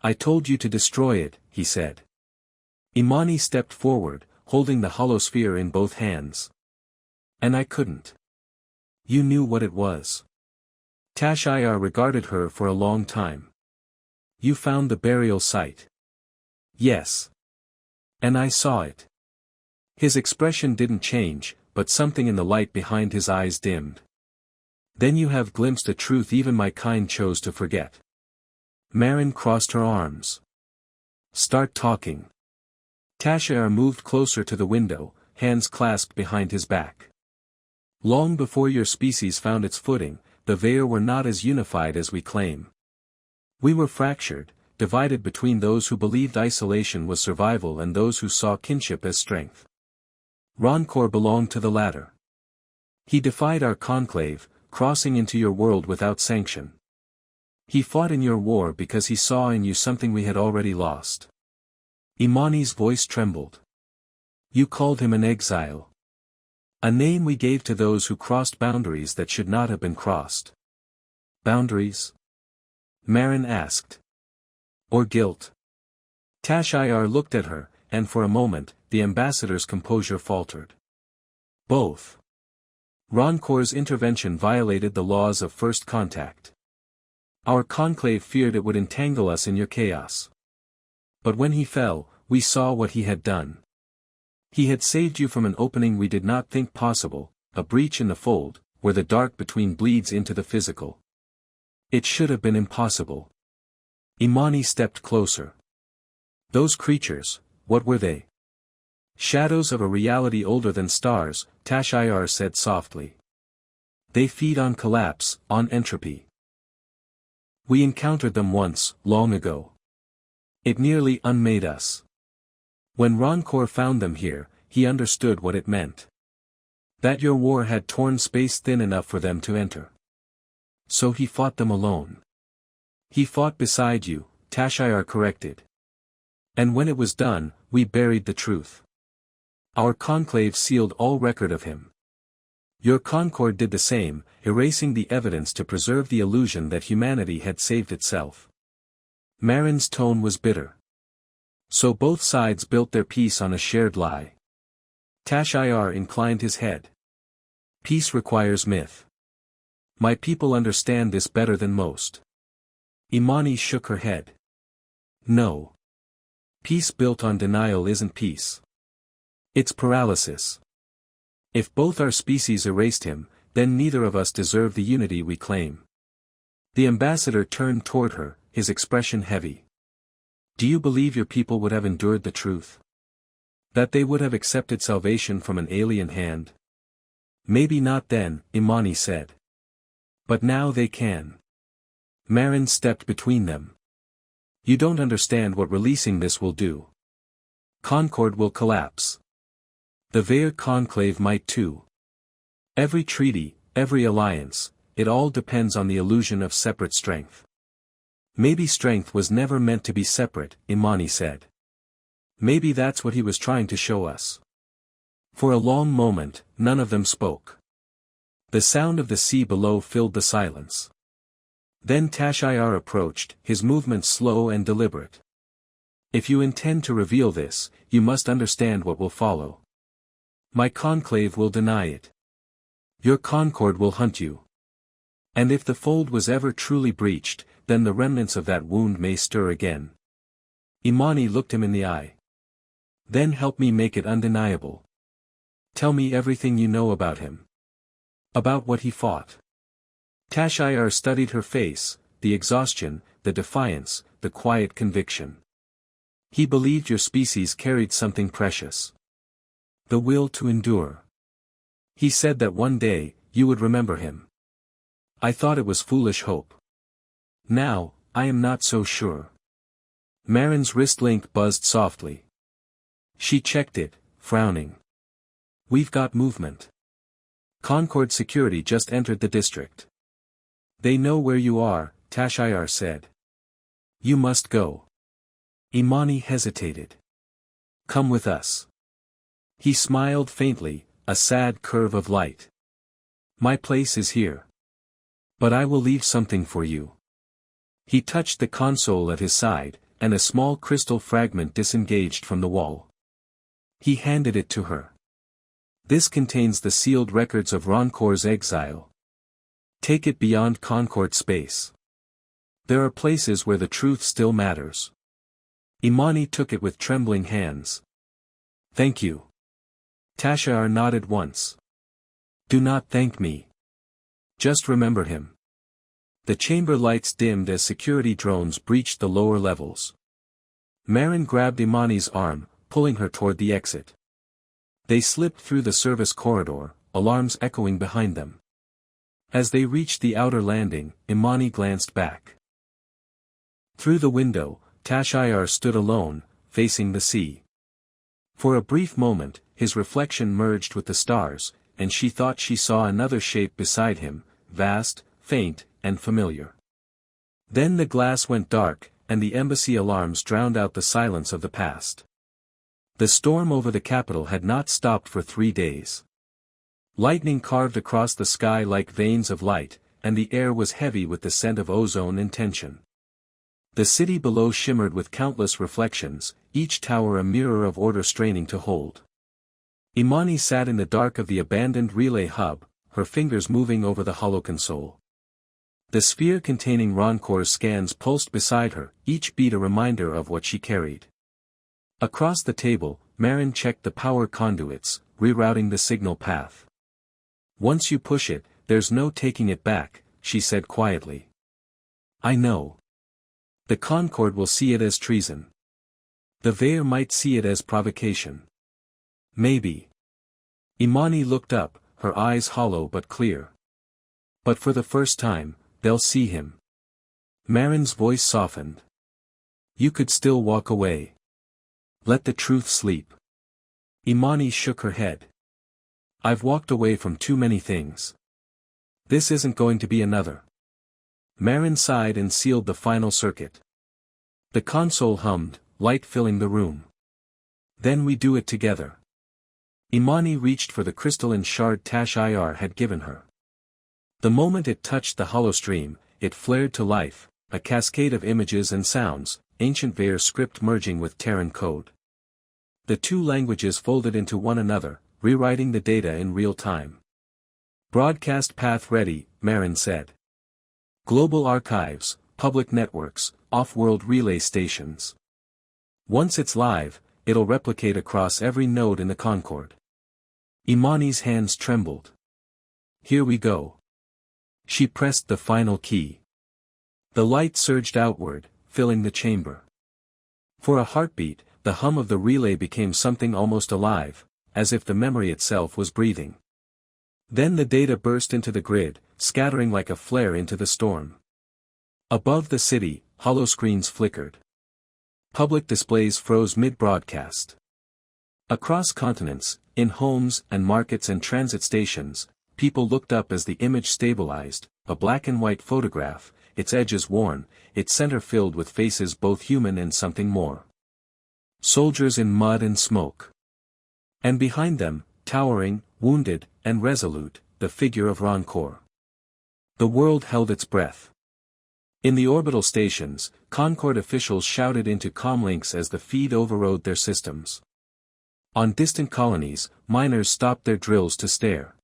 I told you to destroy it, he said. Imani stepped forward, holding the hollow sphere in both hands. And I couldn't. You knew what it was. Tash-Ir regarded her for a long time. You found the burial site. Yes. And I saw it. His expression didn't change, but something in the light behind his eyes dimmed. Then you have glimpsed a truth even my kind chose to forget. Marin crossed her arms. Start talking. Tash-Ir moved closer to the window, hands clasped behind his back. Long before your species found its footing, the Vair were not as unified as we claim. We were fractured, divided between those who believed isolation was survival and those who saw kinship as strength. Roncor belonged to the latter. He defied our conclave, crossing into your world without sanction. He fought in your war because he saw in you something we had already lost. Imani's voice trembled. You called him an exile. A name we gave to those who crossed boundaries that should not have been crossed. Boundaries? Marin asked. Or guilt? Tash-Ir looked at her, and for a moment, the ambassador's composure faltered. Both. Roncor's intervention violated the laws of first contact. Our conclave feared it would entangle us in your chaos. But when he fell, we saw what he had done. He had saved you from an opening we did not think possible, a breach in the fold, where the dark between bleeds into the physical. It should have been impossible. Imani stepped closer. Those creatures, what were they? Shadows of a reality older than stars, Tash-Ir said softly. They feed on collapse, on entropy. We encountered them once, long ago. It nearly unmade us. When Roncor found them here, he understood what it meant. That your war had torn space thin enough for them to enter. So he fought them alone. He fought beside you, Tash-Ir corrected. And when it was done, we buried the truth. Our conclave sealed all record of him. Your Concord did the same, erasing the evidence to preserve the illusion that humanity had saved itself. Marin's tone was bitter. So both sides built their peace on a shared lie. Tash-Ir inclined his head. Peace requires myth. My people understand this better than most. Imani shook her head. No. Peace built on denial isn't peace. It's paralysis. If both our species erased him, then neither of us deserve the unity we claim. The ambassador turned toward her, his expression heavy. Do you believe your people would have endured the truth? That they would have accepted salvation from an alien hand? Maybe not then, Imani said. But now they can. Marin stepped between them. You don't understand what releasing this will do. Concord will collapse. The Vair conclave might too. Every treaty, every alliance, it all depends on the illusion of separate strength. Maybe strength was never meant to be separate, Imani said. Maybe that's what he was trying to show us. For a long moment, none of them spoke. The sound of the sea below filled the silence. Then Tash-Ir approached, his movements slow and deliberate. If you intend to reveal this, you must understand what will follow. My conclave will deny it. Your concord will hunt you. And if the fold was ever truly breached, then the remnants of that wound may stir again. Imani looked him in the eye. Then help me make it undeniable. Tell me everything you know about him. About what he fought. Tash-Ir studied her face, the exhaustion, the defiance, the quiet conviction. He believed your species carried something precious. The will to endure. He said that one day, you would remember him. I thought it was foolish hope. Now, I am not so sure. Marin's wrist link buzzed softly. She checked it, frowning. We've got movement. Concord Security just entered the district. They know where you are, Tash-Ir said. You must go. Imani hesitated. Come with us. He smiled faintly, a sad curve of light. My place is here. But I will leave something for you. He touched the console at his side, and a small crystal fragment disengaged from the wall. He handed it to her. This contains the sealed records of Roncor's exile, Take it beyond Concord space. There are places where the truth still matters. Imani took it with trembling hands. Thank you. Tashayar nodded once. Do not thank me. Just remember him. The chamber lights dimmed as security drones breached the lower levels. Marin grabbed Imani's arm, pulling her toward the exit. They slipped through the service corridor, alarms echoing behind them. As they reached the outer landing, Imani glanced back. Through the window, Tashayar stood alone, facing the sea. For a brief moment, his reflection merged with the stars, and she thought she saw another shape beside him, vast, faint, and familiar. Then the glass went dark, and the embassy alarms drowned out the silence of the past. The storm over the capital had not stopped for 3 days. Lightning carved across the sky like veins of light, and the air was heavy with the scent of ozone and tension. The city below shimmered with countless reflections, each tower a mirror of order straining to hold. Imani sat in the dark of the abandoned relay hub, her fingers moving over the hollow console. The sphere containing Roncor's scans pulsed beside her, each beat a reminder of what she carried. Across the table, Marin checked the power conduits, rerouting the signal path. Once you push it, there's no taking it back, she said quietly. I know. The Concord will see it as treason. The Veer might see it as provocation. Maybe. Imani looked up, her eyes hollow but clear. But for the first time, they'll see him. Marin's voice softened. You could still walk away. Let the truth sleep. Imani shook her head. I've walked away from too many things. This isn't going to be another. Marin sighed and sealed the final circuit. The console hummed, light filling the room. Then we do it together. Imani reached for the crystalline shard Tashayar had given her. The moment it touched the hollow stream, it flared to life, a cascade of images and sounds, ancient Veer script merging with Terran code. The two languages folded into one another, rewriting the data in real time. Broadcast path ready, Marin said. Global archives, public networks, off-world relay stations. Once it's live, it'll replicate across every node in the Concord. Imani's hands trembled. Here we go. She pressed the final key. The light surged outward, filling the chamber. For a heartbeat, the hum of the relay became something almost alive, as if the memory itself was breathing. Then the data burst into the grid, scattering like a flare into the storm. Above the city, holoscreens flickered. Public displays froze mid-broadcast. Across continents, in homes and markets and transit stations, people looked up as the image stabilized, a black and white photograph, its edges worn, its center filled with faces both human and something more. Soldiers in mud and smoke. And behind them, towering, wounded, and resolute, the figure of Roncor. The world held its breath. In the orbital stations, Concord officials shouted into comlinks as the feed overrode their systems. On distant colonies, miners stopped their drills to stare.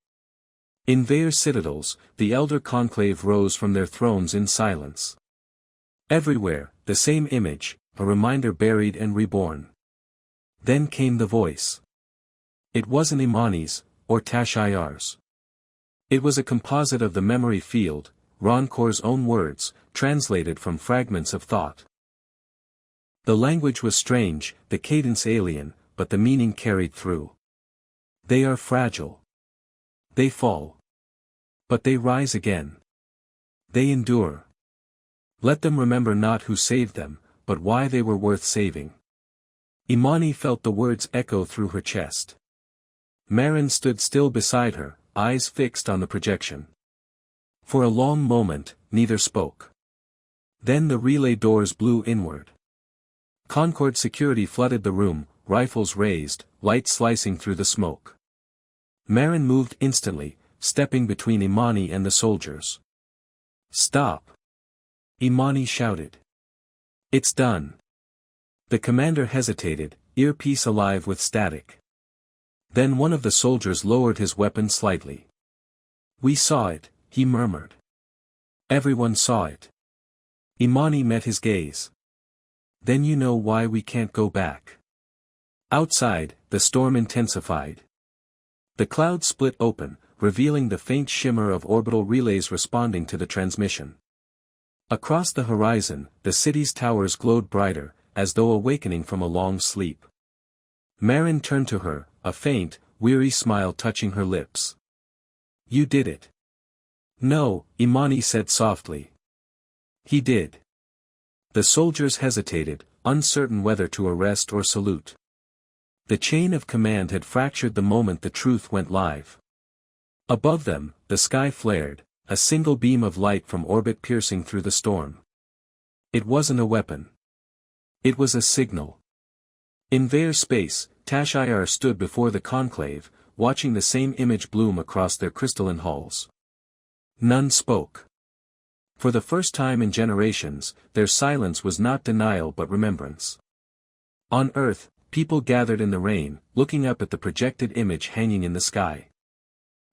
In Veer citadels, the elder conclave rose from their thrones in silence. Everywhere, the same image, a reminder buried and reborn. Then came the voice. It wasn't Imani's, or Tashayar's. It was a composite of the memory field, Roncor's own words, translated from fragments of thought. The language was strange, the cadence alien, but the meaning carried through. They are fragile. They fall. But they rise again. They endure. Let them remember not who saved them, but why they were worth saving. Imani felt the words echo through her chest. Marin stood still beside her, eyes fixed on the projection. For a long moment, neither spoke. Then the relay doors blew inward. Concord security flooded the room, rifles raised, light slicing through the smoke. Marin moved instantly, stepping between Imani and the soldiers. Stop! Imani shouted. It's done. The commander hesitated, earpiece alive with static. Then one of the soldiers lowered his weapon slightly. We saw it, he murmured. Everyone saw it. Imani met his gaze. Then you know why we can't go back. Outside, the storm intensified. The clouds split open, revealing the faint shimmer of orbital relays responding to the transmission. Across the horizon, the city's towers glowed brighter, as though awakening from a long sleep. Marin turned to her, a faint, weary smile touching her lips. You did it. No, Imani said softly. He did. The soldiers hesitated, uncertain whether to arrest or salute. The chain of command had fractured the moment the truth went live. Above them, the sky flared, a single beam of light from orbit piercing through the storm. It wasn't a weapon. It was a signal. In Vair space, Tashayar stood before the conclave, watching the same image bloom across their crystalline halls. None spoke. For the first time in generations, their silence was not denial but remembrance. On Earth, people gathered in the rain, looking up at the projected image hanging in the sky.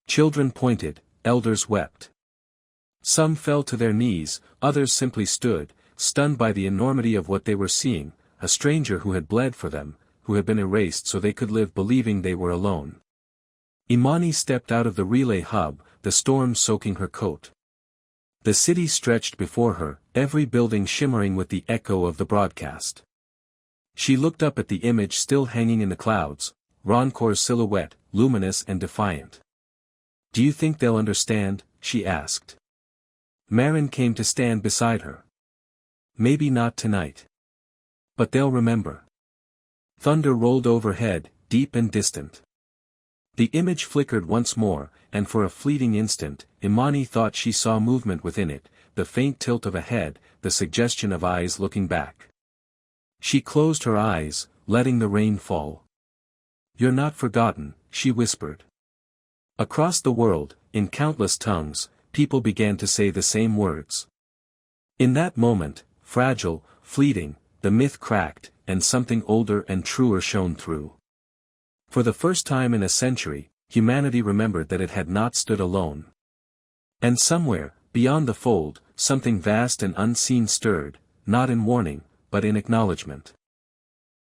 Children pointed, elders wept. Some fell to their knees, others simply stood, stunned by the enormity of what they were seeing, a stranger who had bled for them, who had been erased so they could live believing they were alone. Imani stepped out of the relay hub, the storm soaking her coat. The city stretched before her, every building shimmering with the echo of the broadcast. She looked up at the image still hanging in the clouds, Roncor's silhouette, luminous and defiant. Do you think they'll understand? She asked. Marin came to stand beside her. Maybe not tonight. But they'll remember. Thunder rolled overhead, deep and distant. The image flickered once more, and for a fleeting instant, Imani thought she saw movement within it, the faint tilt of a head, the suggestion of eyes looking back. She closed her eyes, letting the rain fall. You're not forgotten, she whispered. Across the world, in countless tongues, people began to say the same words. In that moment, fragile, fleeting, the myth cracked, and something older and truer shone through. For the first time in a century, humanity remembered that it had not stood alone. And somewhere, beyond the fold, something vast and unseen stirred, not in warning, but in acknowledgement.